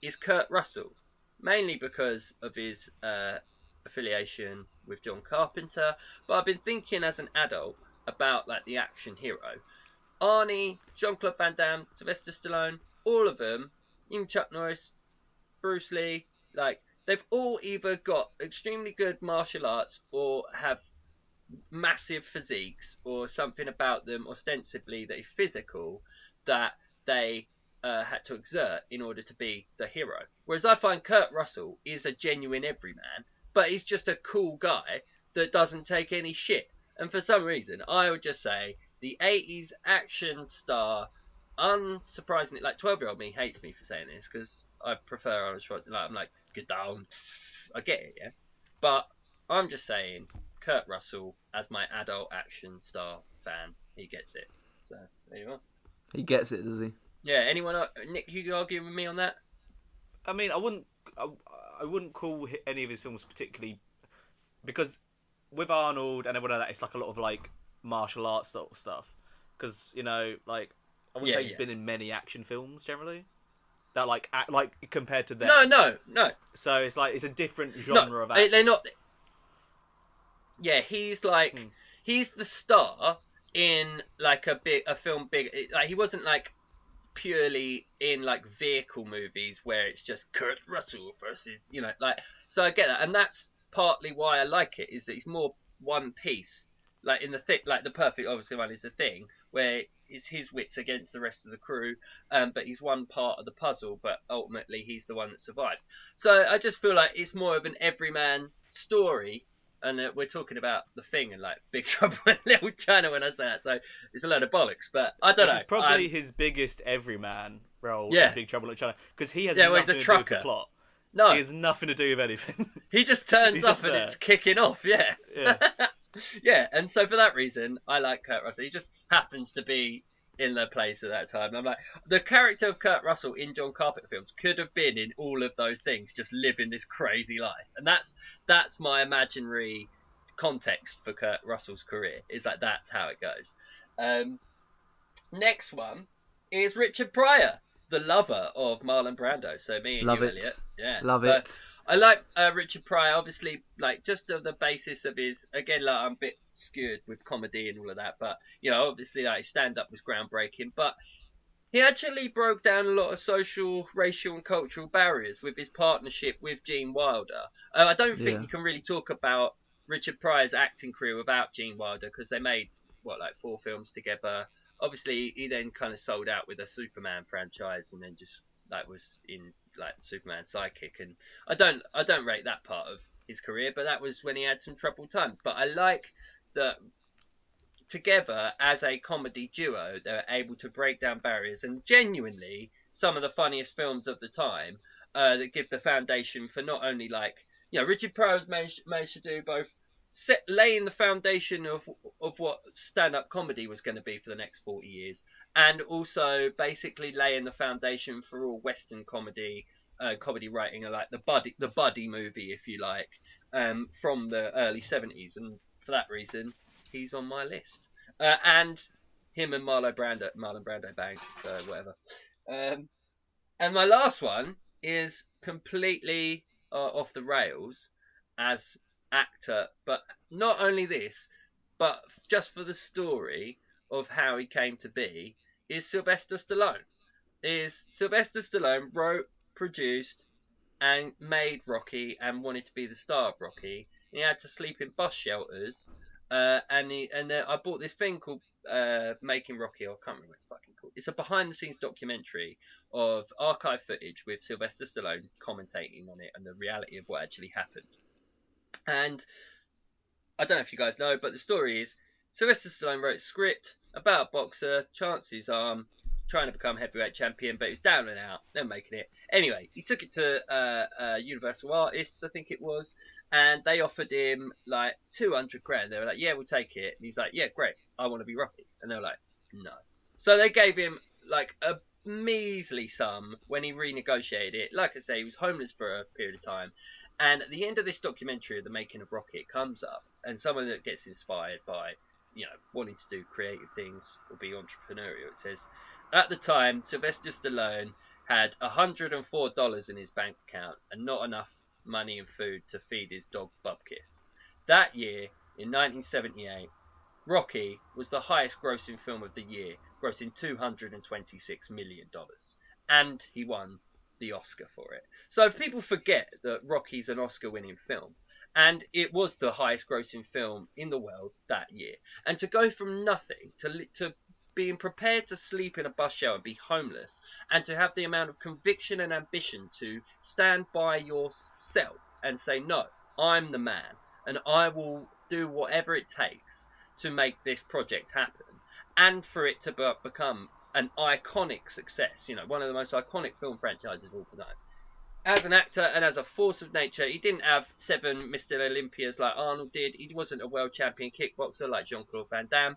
is Kurt Russell. Mainly because of his affiliation with John Carpenter. But I've been thinking as an adult about like the action hero. Arnie, Jean-Claude Van Damme, Sylvester Stallone, all of them, even Chuck Norris, Bruce Lee, like they've all either got extremely good martial arts or have massive physiques or something about them ostensibly that is physical that they had to exert in order to be the hero. Whereas I find Kurt Russell is a genuine everyman, but he's just a cool guy that doesn't take any shit. And for some reason, I would just say the 80s action star, unsurprisingly, like 12-year-old me hates me for saying this because I prefer Arnold Schwarzenegger. Like, I'm like, get down. I get it, yeah. But I'm just saying, Kurt Russell as my adult action star fan, he gets it. So there you are. He gets it, does he? Yeah. Anyone? Nick, you argue with me on that? I mean, I wouldn't call any of his films particularly, because with Arnold and everyone like that, it's like a lot of like martial arts sort of stuff. Because like I wouldn't say he's been in many action films generally. That like compared to them. No. So it's like it's a different genre of action. They're not. Yeah, he's like he's the star in like a film big. Like he wasn't like purely in like vehicle movies where it's just Kurt Russell versus like. So I get that, and that's partly why I like it. Is that it's more one piece. Like in the like the perfect obviously one is the Thing where it's his wits against the rest of the crew, but he's one part of the puzzle, but ultimately he's the one that survives. So I just feel like it's more of an everyman story. And we're talking about the Thing and like Big Trouble in Little China when I say that, so it's a load of bollocks. But I don't know. It's probably his biggest everyman role. Yeah. Is Big Trouble in Little China, because he has nothing to do with the plot. No, he has nothing to do with anything. He just turns up and there. It's kicking off. Yeah. Yeah, and so for that reason, I like Kurt Russell. He just happens to be in the place at that time. And I'm like, the character of Kurt Russell in John Carpenter films could have been in all of those things, just living this crazy life. And that's my imaginary context for Kurt Russell's career. Is like that's how it goes. Next one is Richard Pryor, the lover of Marlon Brando. So me and Love you, it. Elliot. Yeah, Love it. I like Richard Pryor, obviously, like just on the basis of his, again, like I'm a bit skewed with comedy and all of that, but obviously, like his stand-up was groundbreaking, but he actually broke down a lot of social, racial, and cultural barriers with his partnership with Gene Wilder. I don't think you can really talk about Richard Pryor's acting career without Gene Wilder, because they made 4 films together. Obviously, he then kind of sold out with a Superman franchise, and then just was in like Superman sidekick, and I don't rate that part of his career, but that was when he had some troubled times. But I like that together as a comedy duo, they were able to break down barriers, and genuinely some of the funniest films of the time that give the foundation for not only Richard Pryor's managed to do both laying the foundation of what stand-up comedy was going to be for the next 40 years, and also basically laying the foundation for all Western comedy writing, like the buddy movie, if you like, from the early 70s. And for that reason, he's on my list. And him and Marlon Brando bang, whatever. And my last one is completely off the rails as actor, but not only this, but just for the story, of how he came to be is Sylvester Stallone. Sylvester Stallone wrote, produced, and made Rocky and wanted to be the star of Rocky. He had to sleep in bus shelters, I bought this thing called Making Rocky. I can't remember what it's fucking called. It's a behind-the-scenes documentary of archive footage with Sylvester Stallone commentating on it and the reality of what actually happened. And I don't know if you guys know, but the story is Sylvester Stallone wrote a script about a boxer, chances trying to become heavyweight champion, but he was down and out, never making it. Anyway, he took it to Universal Artists, I think it was, and they offered him like 200 grand. They were like, yeah, we'll take it. And he's like, yeah, great, I want to be Rocky. And they were like, no. So they gave him like a measly sum when he renegotiated it. Like I say, he was homeless for a period of time. And at the end of this documentary of the making of Rocky, it comes up, and someone that gets inspired by, wanting to do creative things or be entrepreneurial, it says, at the time, Sylvester Stallone had $104 in his bank account and not enough money and food to feed his dog Bubkiss. That year, in 1978, Rocky was the highest grossing film of the year, grossing $226 million. And he won the Oscar for it. So if people forget that Rocky's an Oscar-winning film, and it was the highest grossing film in the world that year, and to go from nothing to being prepared to sleep in a bus shelter and be homeless, and to have the amount of conviction and ambition to stand by yourself and say, no, I'm the man, and I will do whatever it takes to make this project happen, and for it to become an iconic success, one of the most iconic film franchises of all time. As an actor and as a force of nature, he didn't have 7 Mr. Olympias like Arnold did. He wasn't a world champion kickboxer like Jean-Claude Van Damme.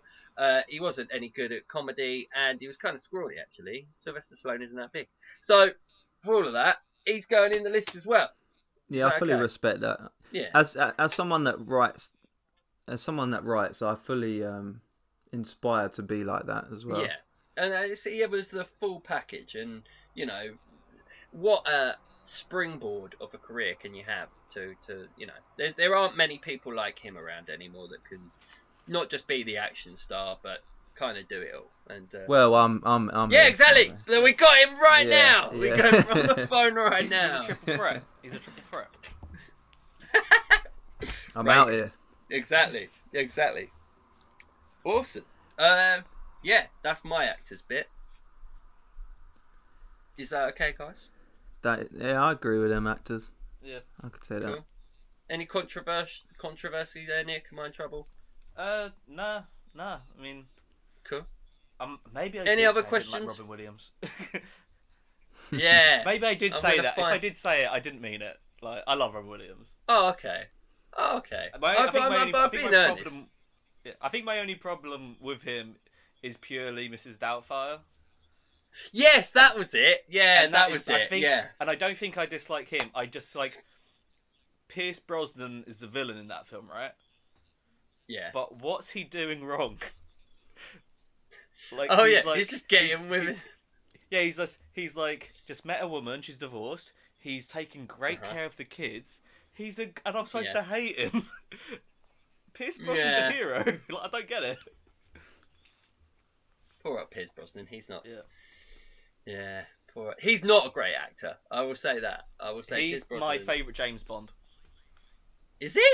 He wasn't any good at comedy, and he was kind of scrawny, actually. Sylvester Stallone isn't that big. So, for all of that, he's going in the list as well. Yeah, I fully respect that. Yeah. As someone that writes, I fully inspired to be like that as well. Yeah, and it was the full package, and what a springboard of a career can you have to there aren't many people like him around anymore that can not just be the action star but kind of do it all. And well, I'm yeah, exactly. We got him right now. Yeah. We got him on the phone right now. He's a triple threat. He's a triple threat. I'm out here. Exactly. Awesome. Yeah, that's my actors bit. Is that okay, guys? I agree with them actors. Yeah, I could say that. Any controversy there, Nick? Am I in trouble? Nah. I mean, cool. Maybe I Any did other say questions? I didn't like Robin Williams. Yeah. Maybe I did say that. If I did say it, I didn't mean it. Like, I love Robin Williams. Oh, okay. I think my only problem with him is purely Mrs. Doubtfire. Yes, that was it. Yeah, And that was it. Yeah. And I don't think I dislike him. I just like Pierce Brosnan is the villain in that film, right? Yeah. But what's he doing wrong? He's just getting women. Yeah, he's just met a woman. She's divorced. He's taking great care of the kids. And I'm supposed to hate him. Pierce Brosnan's a hero. I don't get it. Poor up Pierce Brosnan. He's not. Yeah. Yeah. Poor. He's not a great actor. I will say that. He's my favourite James Bond. Is he?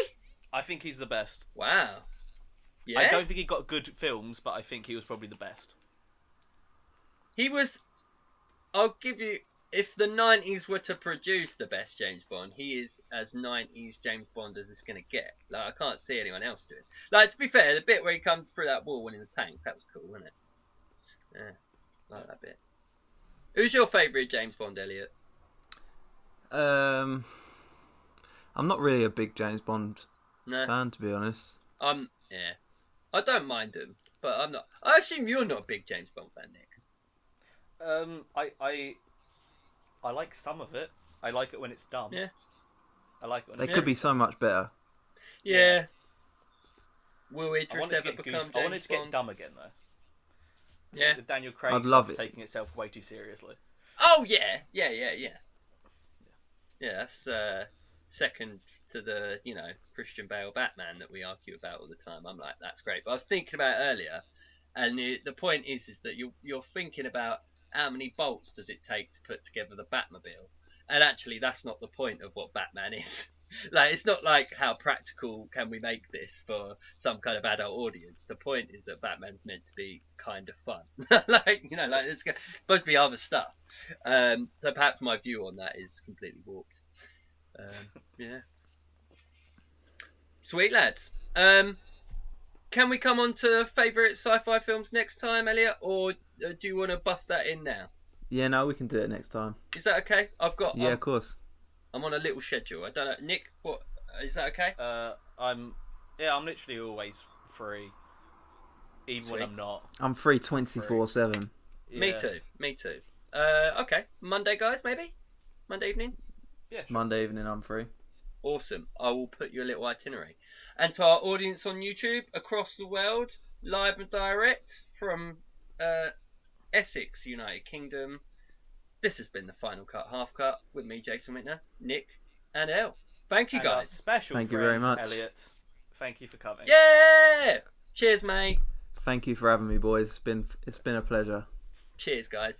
I think he's the best. Wow. Yeah. I don't think he got good films, but I think he was probably the best. He was. I'll give you. If the 90s were to produce the best James Bond, he is as 90s James Bond as it's going to get. Like, I can't see anyone else doing it. Like, to be fair, the bit where he comes through that wall when in the tank, that was cool, wasn't it? Yeah, like that bit. Who's your favourite James Bond, Elliot? I'm not really a big James Bond fan, to be honest. Yeah. I don't mind him, but I'm not. I assume you're not a big James Bond fan, Nick. I like some of it. I like it when it's dumb. Yeah. I like it when they could be so much better. Yeah. Will Idris ever become James Bond? I want it to get dumb again, though. Yeah. The Daniel Craig I'd love it. Taking itself way too seriously. Oh, yeah. Yeah, that's second to the, Christian Bale Batman that we argue about all the time. I'm like, that's great. But I was thinking about earlier, And the point is that you're thinking about how many bolts does it take to put together the Batmobile, and actually that's not the point of what Batman is. Like, it's not like how practical can we make this for some kind of adult audience. The point is that Batman's meant to be kind of fun. Like, like it's supposed to be other stuff. So perhaps my view on that is completely warped. Yeah. Sweet lads. Can we come on to favourite sci-fi films next time, Elliot, or do you want to bust that in now? Yeah, no, we can do it next time. Is that okay? Yeah, of course. I'm on a little schedule. I don't know, Nick. What is that okay? I'm literally always free, even Sweet. when I'm not. I'm free 24/7. Yeah. Me too. Okay, Monday, guys, maybe Monday evening. Yeah, sure. Monday evening, I'm free. Awesome. I will put you a little itinerary. And to our audience on YouTube across the world, live and direct from Essex, United Kingdom, this has been the Final Cut Half Cut with me, Jason Whitner, Nick, and Elle. Thank you, And our guys. special Thank you friend, very much. Elliot. Thank you for coming. Yeah! Cheers, mate. Thank you for having me, boys. It's been a pleasure. Cheers, guys.